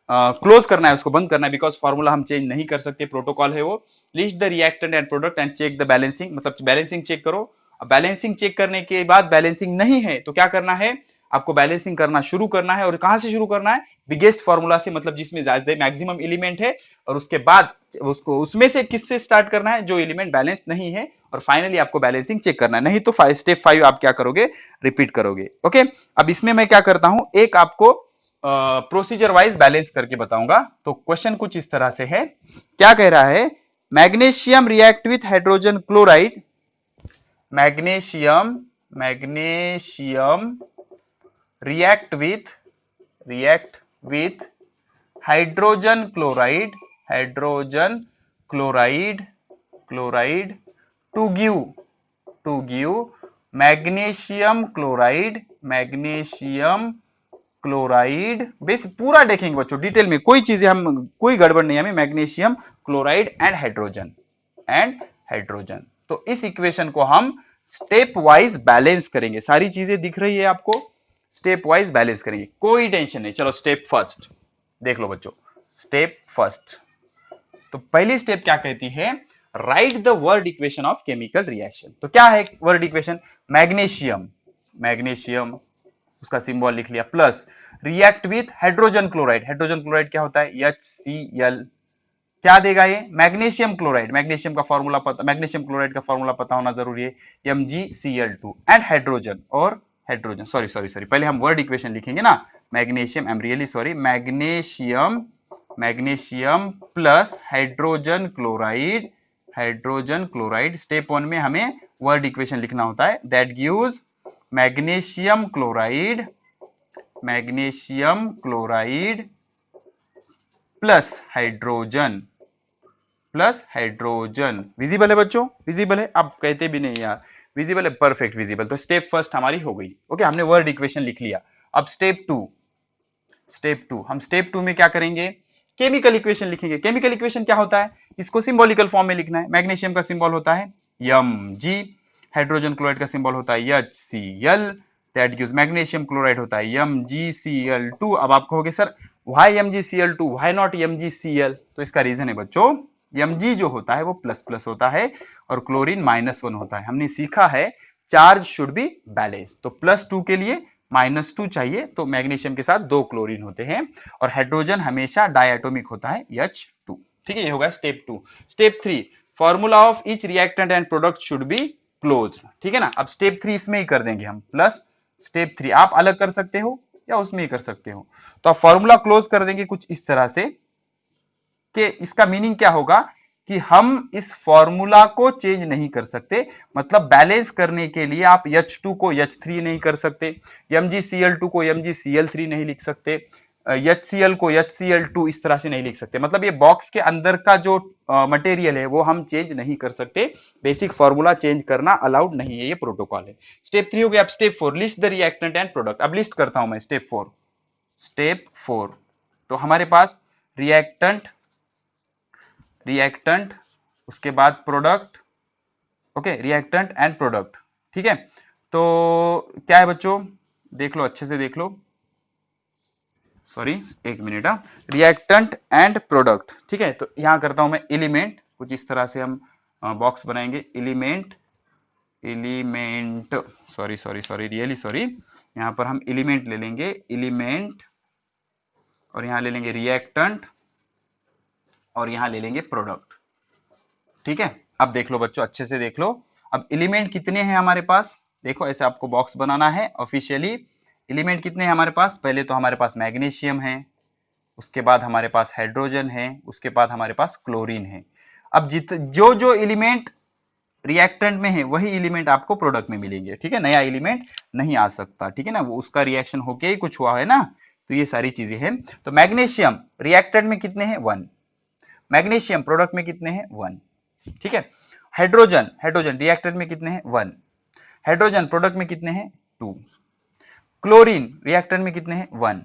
close करना है, उसको बंद करना है, बिकॉज फॉर्मूला हम चेंज नहीं कर सकते, प्रोटोकॉल है वो। List the reactant and product and check the balancing, मतलब बैलेंसिंग चेक करो। बैलेंसिंग चेक करने के बाद बैलेंसिंग नहीं है तो क्या करना है, आपको बैलेंसिंग करना शुरू करना है। और कहां से शुरू करना है, बिगेस्ट फॉर्मूला से, मतलब जिसमें ज्यादा मैक्सिमम एलिमेंट है, और उसके बाद उसको उसमें से किससे स्टार्ट करना है, जो एलिमेंट बैलेंस नहीं है, और फाइनली आपको बैलेंसिंग चेक करना है। नहीं तो स्टेप 5 आप क्या करोगे, रिपीट करोगे। ओके, अब इसमें मैं क्या करता हूं, एक आपको प्रोसीजर वाइज बैलेंस करके बताऊंगा। तो क्वेश्चन कुछ इस तरह से है, क्या कह रहा है, magnesium react with hydrogen chloride, magnesium react with hydrogen chloride to give magnesium chloride base पूरा देखेंगे बच्चों डिटेल में, कोई चीजें हम कोई गड़बड़ नहीं है, हमें मैग्नीशियम क्लोराइड एंड हाइड्रोजन। तो इस इक्वेशन को हम स्टेप वाइज बैलेंस करेंगे, सारी चीजें दिख रही है आपको, स्टेप वाइज बैलेंस करेंगे, कोई टेंशन नहीं। चलो स्टेप फर्स्ट देख लो बच्चों, स्टेप फर्स्ट। तो पहली स्टेप क्या कहती है, right the word equation of chemical reaction. तो क्या है वर्ड इक्वेशन, मैग्नीशियम उसका सिंबल लिख लिया, plus react with hydrogen chloride क्या होता है, HCl, क्या देगा ये, मैग्नीशियम क्लोराइड, मैग्नीशियम क्लोराइड का फॉर्मूला पता होना जरूरी है, MgCl2 एंड हाइड्रोजन सॉरी पहले हम वर्ड इक्वेशन लिखेंगे ना, magnesium, I am really sorry, magnesium plus hydrogen chloride. Step 1 में हमें वर्ड इक्वेशन लिखना होता है, that gives magnesium chloride plus hydrogen. Visible है बच्चों, विजिबल है, आप कहते भी नहीं यार, विजिबल है, परफेक्ट विजिबल। तो स्टेप फर्स्ट हमारी हो गई। ओके, हमने वर्ड इक्वेशन लिख लिया। अब स्टेप टू, हम स्टेप 2 में क्या करेंगे, केमिकल इक्वेशन लिखेंगे। केमिकल इक्वेशन क्या होता है, इसको सिंबॉलिकल फॉर्म में लिखना है। मैग्नीशियम का सिंबल होता है Mg, हाइड्रोजन क्लोराइड का सिंबल होता है HCl, that gives magnesium chloride होता है MgCl2। अब आप कहोगे sir why MgCl2, why not MgCl, तो इसका रीजन है बच्चों, Mg जो होता है वो प्लस होता है और क्लोरीन -1 होता है। हमने सीखा है चार्ज शुड बी बैलेंस, तो +2 के लिए -2 चाहिए, तो मैग्नीशियम के साथ 2 क्लोरीन होते हैं, और हाइड्रोजन हमेशा डायटोमिक होता है H2। ठीक है, ये होगा step 2। Step 3, formula of each reactant and product should be close. ठीक है ना, अब स्टेप 3 इसमें ही कर देंगे हम, प्लस स्टेप 3 आप अलग कर सकते हो या उसमें ही कर सकते हो। तो आप फॉर्मूला क्लोज कर देंगे कुछ इस तरह से, कि इसका मीनिंग क्या होगा कि हम इस फॉर्मूला को चेंज नहीं कर सकते, मतलब बैलेंस करने के लिए आप H2 को H3 नहीं कर सकते, MgCl2 को MgCl3 नहीं लिख सकते, HCl को HCl2 इस तरह से नहीं लिख सकते। मतलब ये बॉक्स के अंदर का जो मटेरियल है वो हम चेंज नहीं कर सकते, बेसिक फॉर्मूला चेंज करना अलाउड नहीं है, ये प्रोटोकॉल है। स्टेप 3 हो गया। अब step 4, list the reactant and product. अब लिस्ट करता हूं मैं स्टेप 4। तो हमारे पास रिएक्टेंट, रिएक्टेंट, उसके बाद product, okay, reactant and product, ठीक है। तो क्या है बच्चों, देख लो अच्छे से देख लो, सॉरी एक मिनट, रिएक्टेंट एंड प्रोडक्ट, ठीक है। तो यहां करता हूं मैं एलिमेंट, कुछ इस तरह से हम बॉक्स बनाएंगे, element, element, sorry sorry sorry really sorry, यहां पर हम एलिमेंट ले लेंगे, एलिमेंट, और यहां ले लेंगे रिएक्टेंट, और यहां ले लेंगे प्रोडक्ट, ठीक है। अब देख लो बच्चों अच्छे से देख लो, अब एलिमेंट कितने हैं हमारे पास, देखो ऐसे आपको बॉक्स बनाना है ऑफिशियली। एलिमेंट कितने हैं हमारे पास, पहले तो हमारे पास मैग्नीशियम है, उसके बाद हमारे पास हाइड्रोजन है, उसके बाद हमारे पास क्लोरीन है। अब जो जो एलिमेंट रिएक्टेंट में है वही एलिमेंट आपको प्रोडक्ट में मिलेंगे, ठीक है, नया एलिमेंट नहीं आ सकता, ठीक है ना, वो उसका रिएक्शन होके ही कुछ हुआ है ना। तो ये सारी चीजें हैं। तो मैग्नीशियम रिएक्टेंट में कितने हैं, 1, मैग्नीशियम प्रोडक्ट में कितने हैं, 1, ठीक है। हाइड्रोजन, हाइड्रोजन रिएक्टेंट में कितने हैं, 1, हाइड्रोजन प्रोडक्ट में कितने हैं, 2, क्लोरीन रिएक्टेंट में कितने हैं, 1,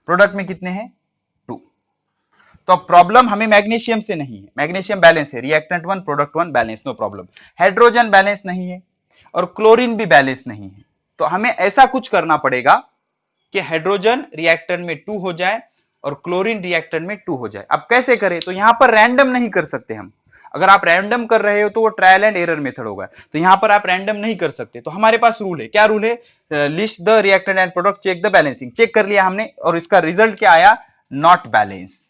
प्रोडक्ट में कितने हैं, 2। तो अब प्रॉब्लम हमें मैग्नीशियम से नहीं है, मैग्नीशियम बैलेंस है, reactant 1 product 1 balance, no problem. Hydrogen balance नहीं है और क्लोरीन भी बैलेंस नहीं है, तो हमें ऐसा कुछ करना पड़ेगा कि हाइड्रोजन रिएक्टेंट में 2 हो जाए और क्लोरीन रिएक्टेंट में 2 हो जाए। अब कैसे करें, तो यहां पर रैंडम नहीं कर सकते हम, अगर आप रैंडम कर रहे हो तो वो ट्रायल एंड एरर मेथड होगा, तो यहां पर आप रैंडम नहीं कर सकते। तो हमारे पास रूल है, क्या रूल है, list the reactant and product, check the balancing, check कर लिया हमने और इसका रिजल्ट क्या आया, नॉट बैलेंस।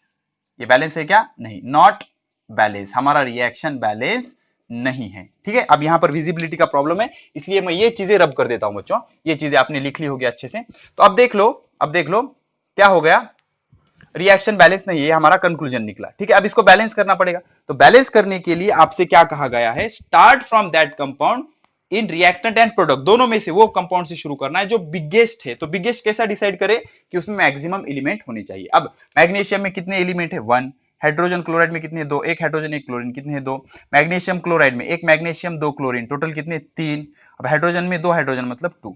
ये बैलेंस है क्या, नहीं, नॉट बैलेंस, हमारा रिएक्शन बैलेंस नहीं है, ठीक है। अब यहां पर विजिबिलिटी का प्रॉब्लम है, इसलिए मैं ये चीजें रब कर देता हूं बच्चों, ये चीजें आपने लिख ली होगी अच्छे से। तो अब देख लो, अब देख लो क्या हो गया, रिएक्शन बैलेंस नहीं है, हमारा कंक्लूजन निकला, ठीक है। अब इसको बैलेंस करना पड़ेगा, तो बैलेंस करने के लिए आपसे क्या कहा गया है, start from that compound in reactant and product, दोनों में से वो कंपाउंड से शुरू करना है जो बिगेस्ट है। तो बिगेस्ट कैसा डिसाइड करे कि उसमें मैक्सिमम एलिमेंट होने चाहिए। अब मैग्नीशियम में कितने एलिमेंट है, 1, हाइड्रोजन क्लोराइड में कितने, 2, एक हाइड्रोजन एक क्लोरीन, कितने, 2, मैग्नीशियम क्लोराइड में एक मैग्नीशियम 2 क्लोरीन, टोटल कितने, 3। अब हाइड्रोजन में 2 हाइड्रोजन मतलब 2।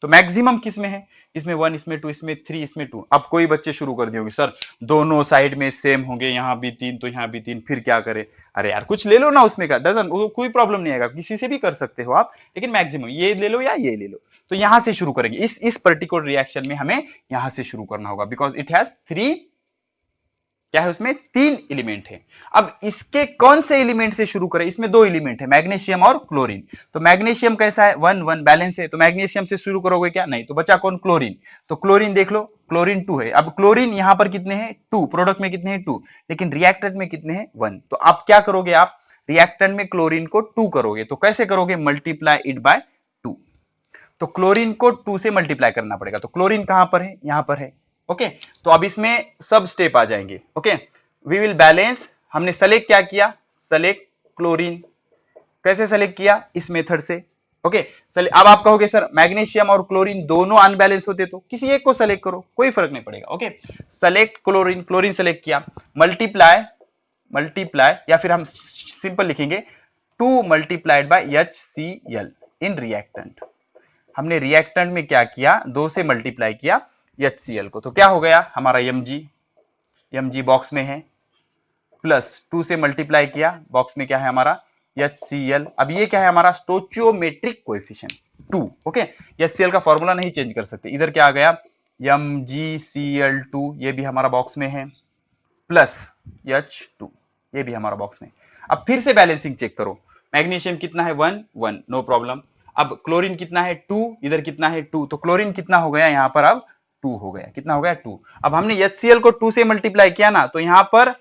तो मैक्सिमम किस में है, इसमें 1, इसमें 2, इसमें 3, इसमें 2। अब कोई बच्चे शुरू कर दिए होंगे, सर दोनों साइड में सेम होंगे, यहां भी 3 तो यहां भी 3, फिर क्या करे, अरे यार कुछ ले लो ना उसमें का, डजन, कोई प्रॉब्लम नहीं आएगा, किसी से भी कर सकते हो आप, लेकिन मैक्सिमम ये ले लो या ये ले लो। तो यहां से शुरू करेंगे, इस पर्टिकुलर रिएक्शन में हमें यहां से शुरू करना होगा, बिकॉज इट हैज 3, क्या है उसमें 3 एलिमेंट है। अब इसके कौन से एलिमेंट से शुरू करें, इसमें 2 एलिमेंट है, मैग्नीशियम और क्लोरीन। तो मैग्नीशियम कैसा है, 1 1 बैलेंस है, तो मैग्नीशियम से शुरू करोगे क्या, नहीं, तो बचा कौन, क्लोरीन। तो क्लोरीन देख लो, क्लोरीन 2 है। अब क्लोरीन यहां पर कितने हैं, 2, प्रोडक्ट में कितने हैं, 2, लेकिन रिएक्टेंट में कितने हैं, 1। तो आप क्या करोगे, आप रिएक्टेंट में क्लोरीन को 2 करोगे, तो कैसे करोगे, मल्टीप्लाई इट बाय 2। तो क्लोरीन को 2 से मल्टीप्लाई करना पड़ेगा, तो क्लोरीन कहां पर है, यहां पर है, ओके। तो अब इसमें सब स्टेप आ जाएंगे, ओके। वी विल बैलेंस, हमने सेलेक्ट क्या किया, सेलेक्ट क्लोरीन, कैसे सेलेक्ट किया, इस मेथड से, ओके। अब आप कहोगे सर मैग्नीशियम और क्लोरीन दोनों अनबैलेंस होते तो किसी एक को सेलेक्ट करो, कोई फर्क नहीं पड़ेगा, okay. Select chlorine, chlorine select किया, मल्टीप्लाई, मल्टीप्लाई, या फिर हम सिंपल लिखेंगे 2 multiplied by HCl in reactant. हमने रिएक्टेंट में क्या किया, 2 से मल्टीप्लाई किया HCl को, तो क्या हो गया हमारा Mg बॉक्स में है, प्लस 2 से मल्टीप्लाई किया, बॉक्स में क्या है हमारा HCl। अब ये क्या है हमारा स्टोचियोमेट्रिक कोएफिशिएंट 2, ओके। HCl का फॉर्मूला नहीं चेंज कर सकते, इधर क्या आ गया MgCl2, ये भी हमारा बॉक्स में है, प्लस H2, ये भी हमारा बॉक्स में। अब फिर से बैलेंसिंग चेक करो, मैग्नीशियम कितना है, 1 1, नो प्रॉब्लम। अब क्लोरीन कितना है, 2, इधर कितना है, 2, तो क्लोरीन कितना हो गया यहां पर, अब 2 हो गया, कितना हो गया, 2। अब हमने HCl को 2 से मल्टीप्लाई किया ना, तो यहां पर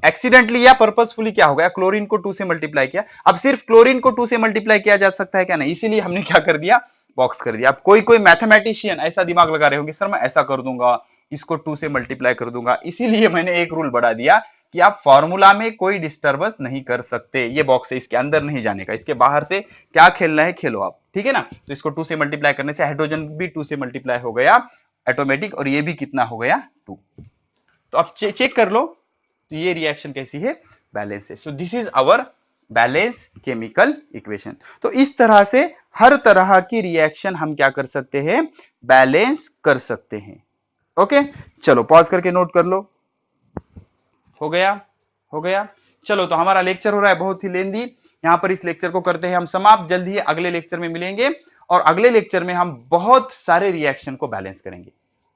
एक्सीडेंटली या पर्पसफुली क्या हो गया, क्लोरीन को 2 से मल्टीप्लाई किया। अब सिर्फ क्लोरीन को 2 से मल्टीप्लाई किया जा सकता है क्या, नहीं, इसीलिए हमने क्या कर दिया, बॉक्स कर दिया। अब कोई मैथमेटिशियन ऐसा दिमाग लगा रहे होंगे, सर मैं ऐसा कर दूंगा, इसको 2 से मल्टीप्लाई कर दूंगा, इसीलिए मैंने एक रूल बढ़ा दिया कि आप फॉर्मूला में कोई डिस्टर्बेंस नहीं कर सकते, ये बॉक्स है, इसके अंदर नहीं जाने का, इसके बाहर से क्या खेलना है खेलो आप, ठीक है ना। तो इसको 2 से मल्टीप्लाई करने से हाइड्रोजन भी 2 से मल्टीप्लाई हो गया ऑटोमेटिक, और ये भी कितना हो गया, 2। तो अब चेक कर लो, तो ये रिएक्शन कैसी है, बैलेंस है। So this is our balance chemical equation. तो इस तरह से हर तरह की रिएक्शन हम क्या कर सकते हैं, बैलेंस कर सकते हैं, ओके, चलो पॉज करके नोट कर लो। हो गया, हो गया। चलो तो हमारा लेक्चर हो रहा है बहुत ही लेंदी, यहां पर इस लेक्चर को करते हैं हम समाप्त। जल्दी ही अगले लेक्चर में मिलेंगे और अगले लेक्चर में हम बहुत सारे रिएक्शन को बैलेंस करेंगे।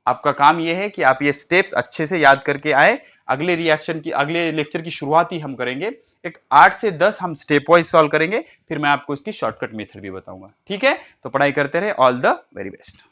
आपका काम यह है कि आप ये स्टेप्स अच्छे से याद करके आए। अगले रिएक्शन की, अगले लेक्चर की शुरुआत ही हम करेंगे एक 8 से 10 हम स्टेप वाइज सॉल्व करेंगे, फिर मैं आपको इसकी शॉर्टकट मेथड भी बताऊंगा। ठीक है, तो पढ़ाई करते रहे। All the very best.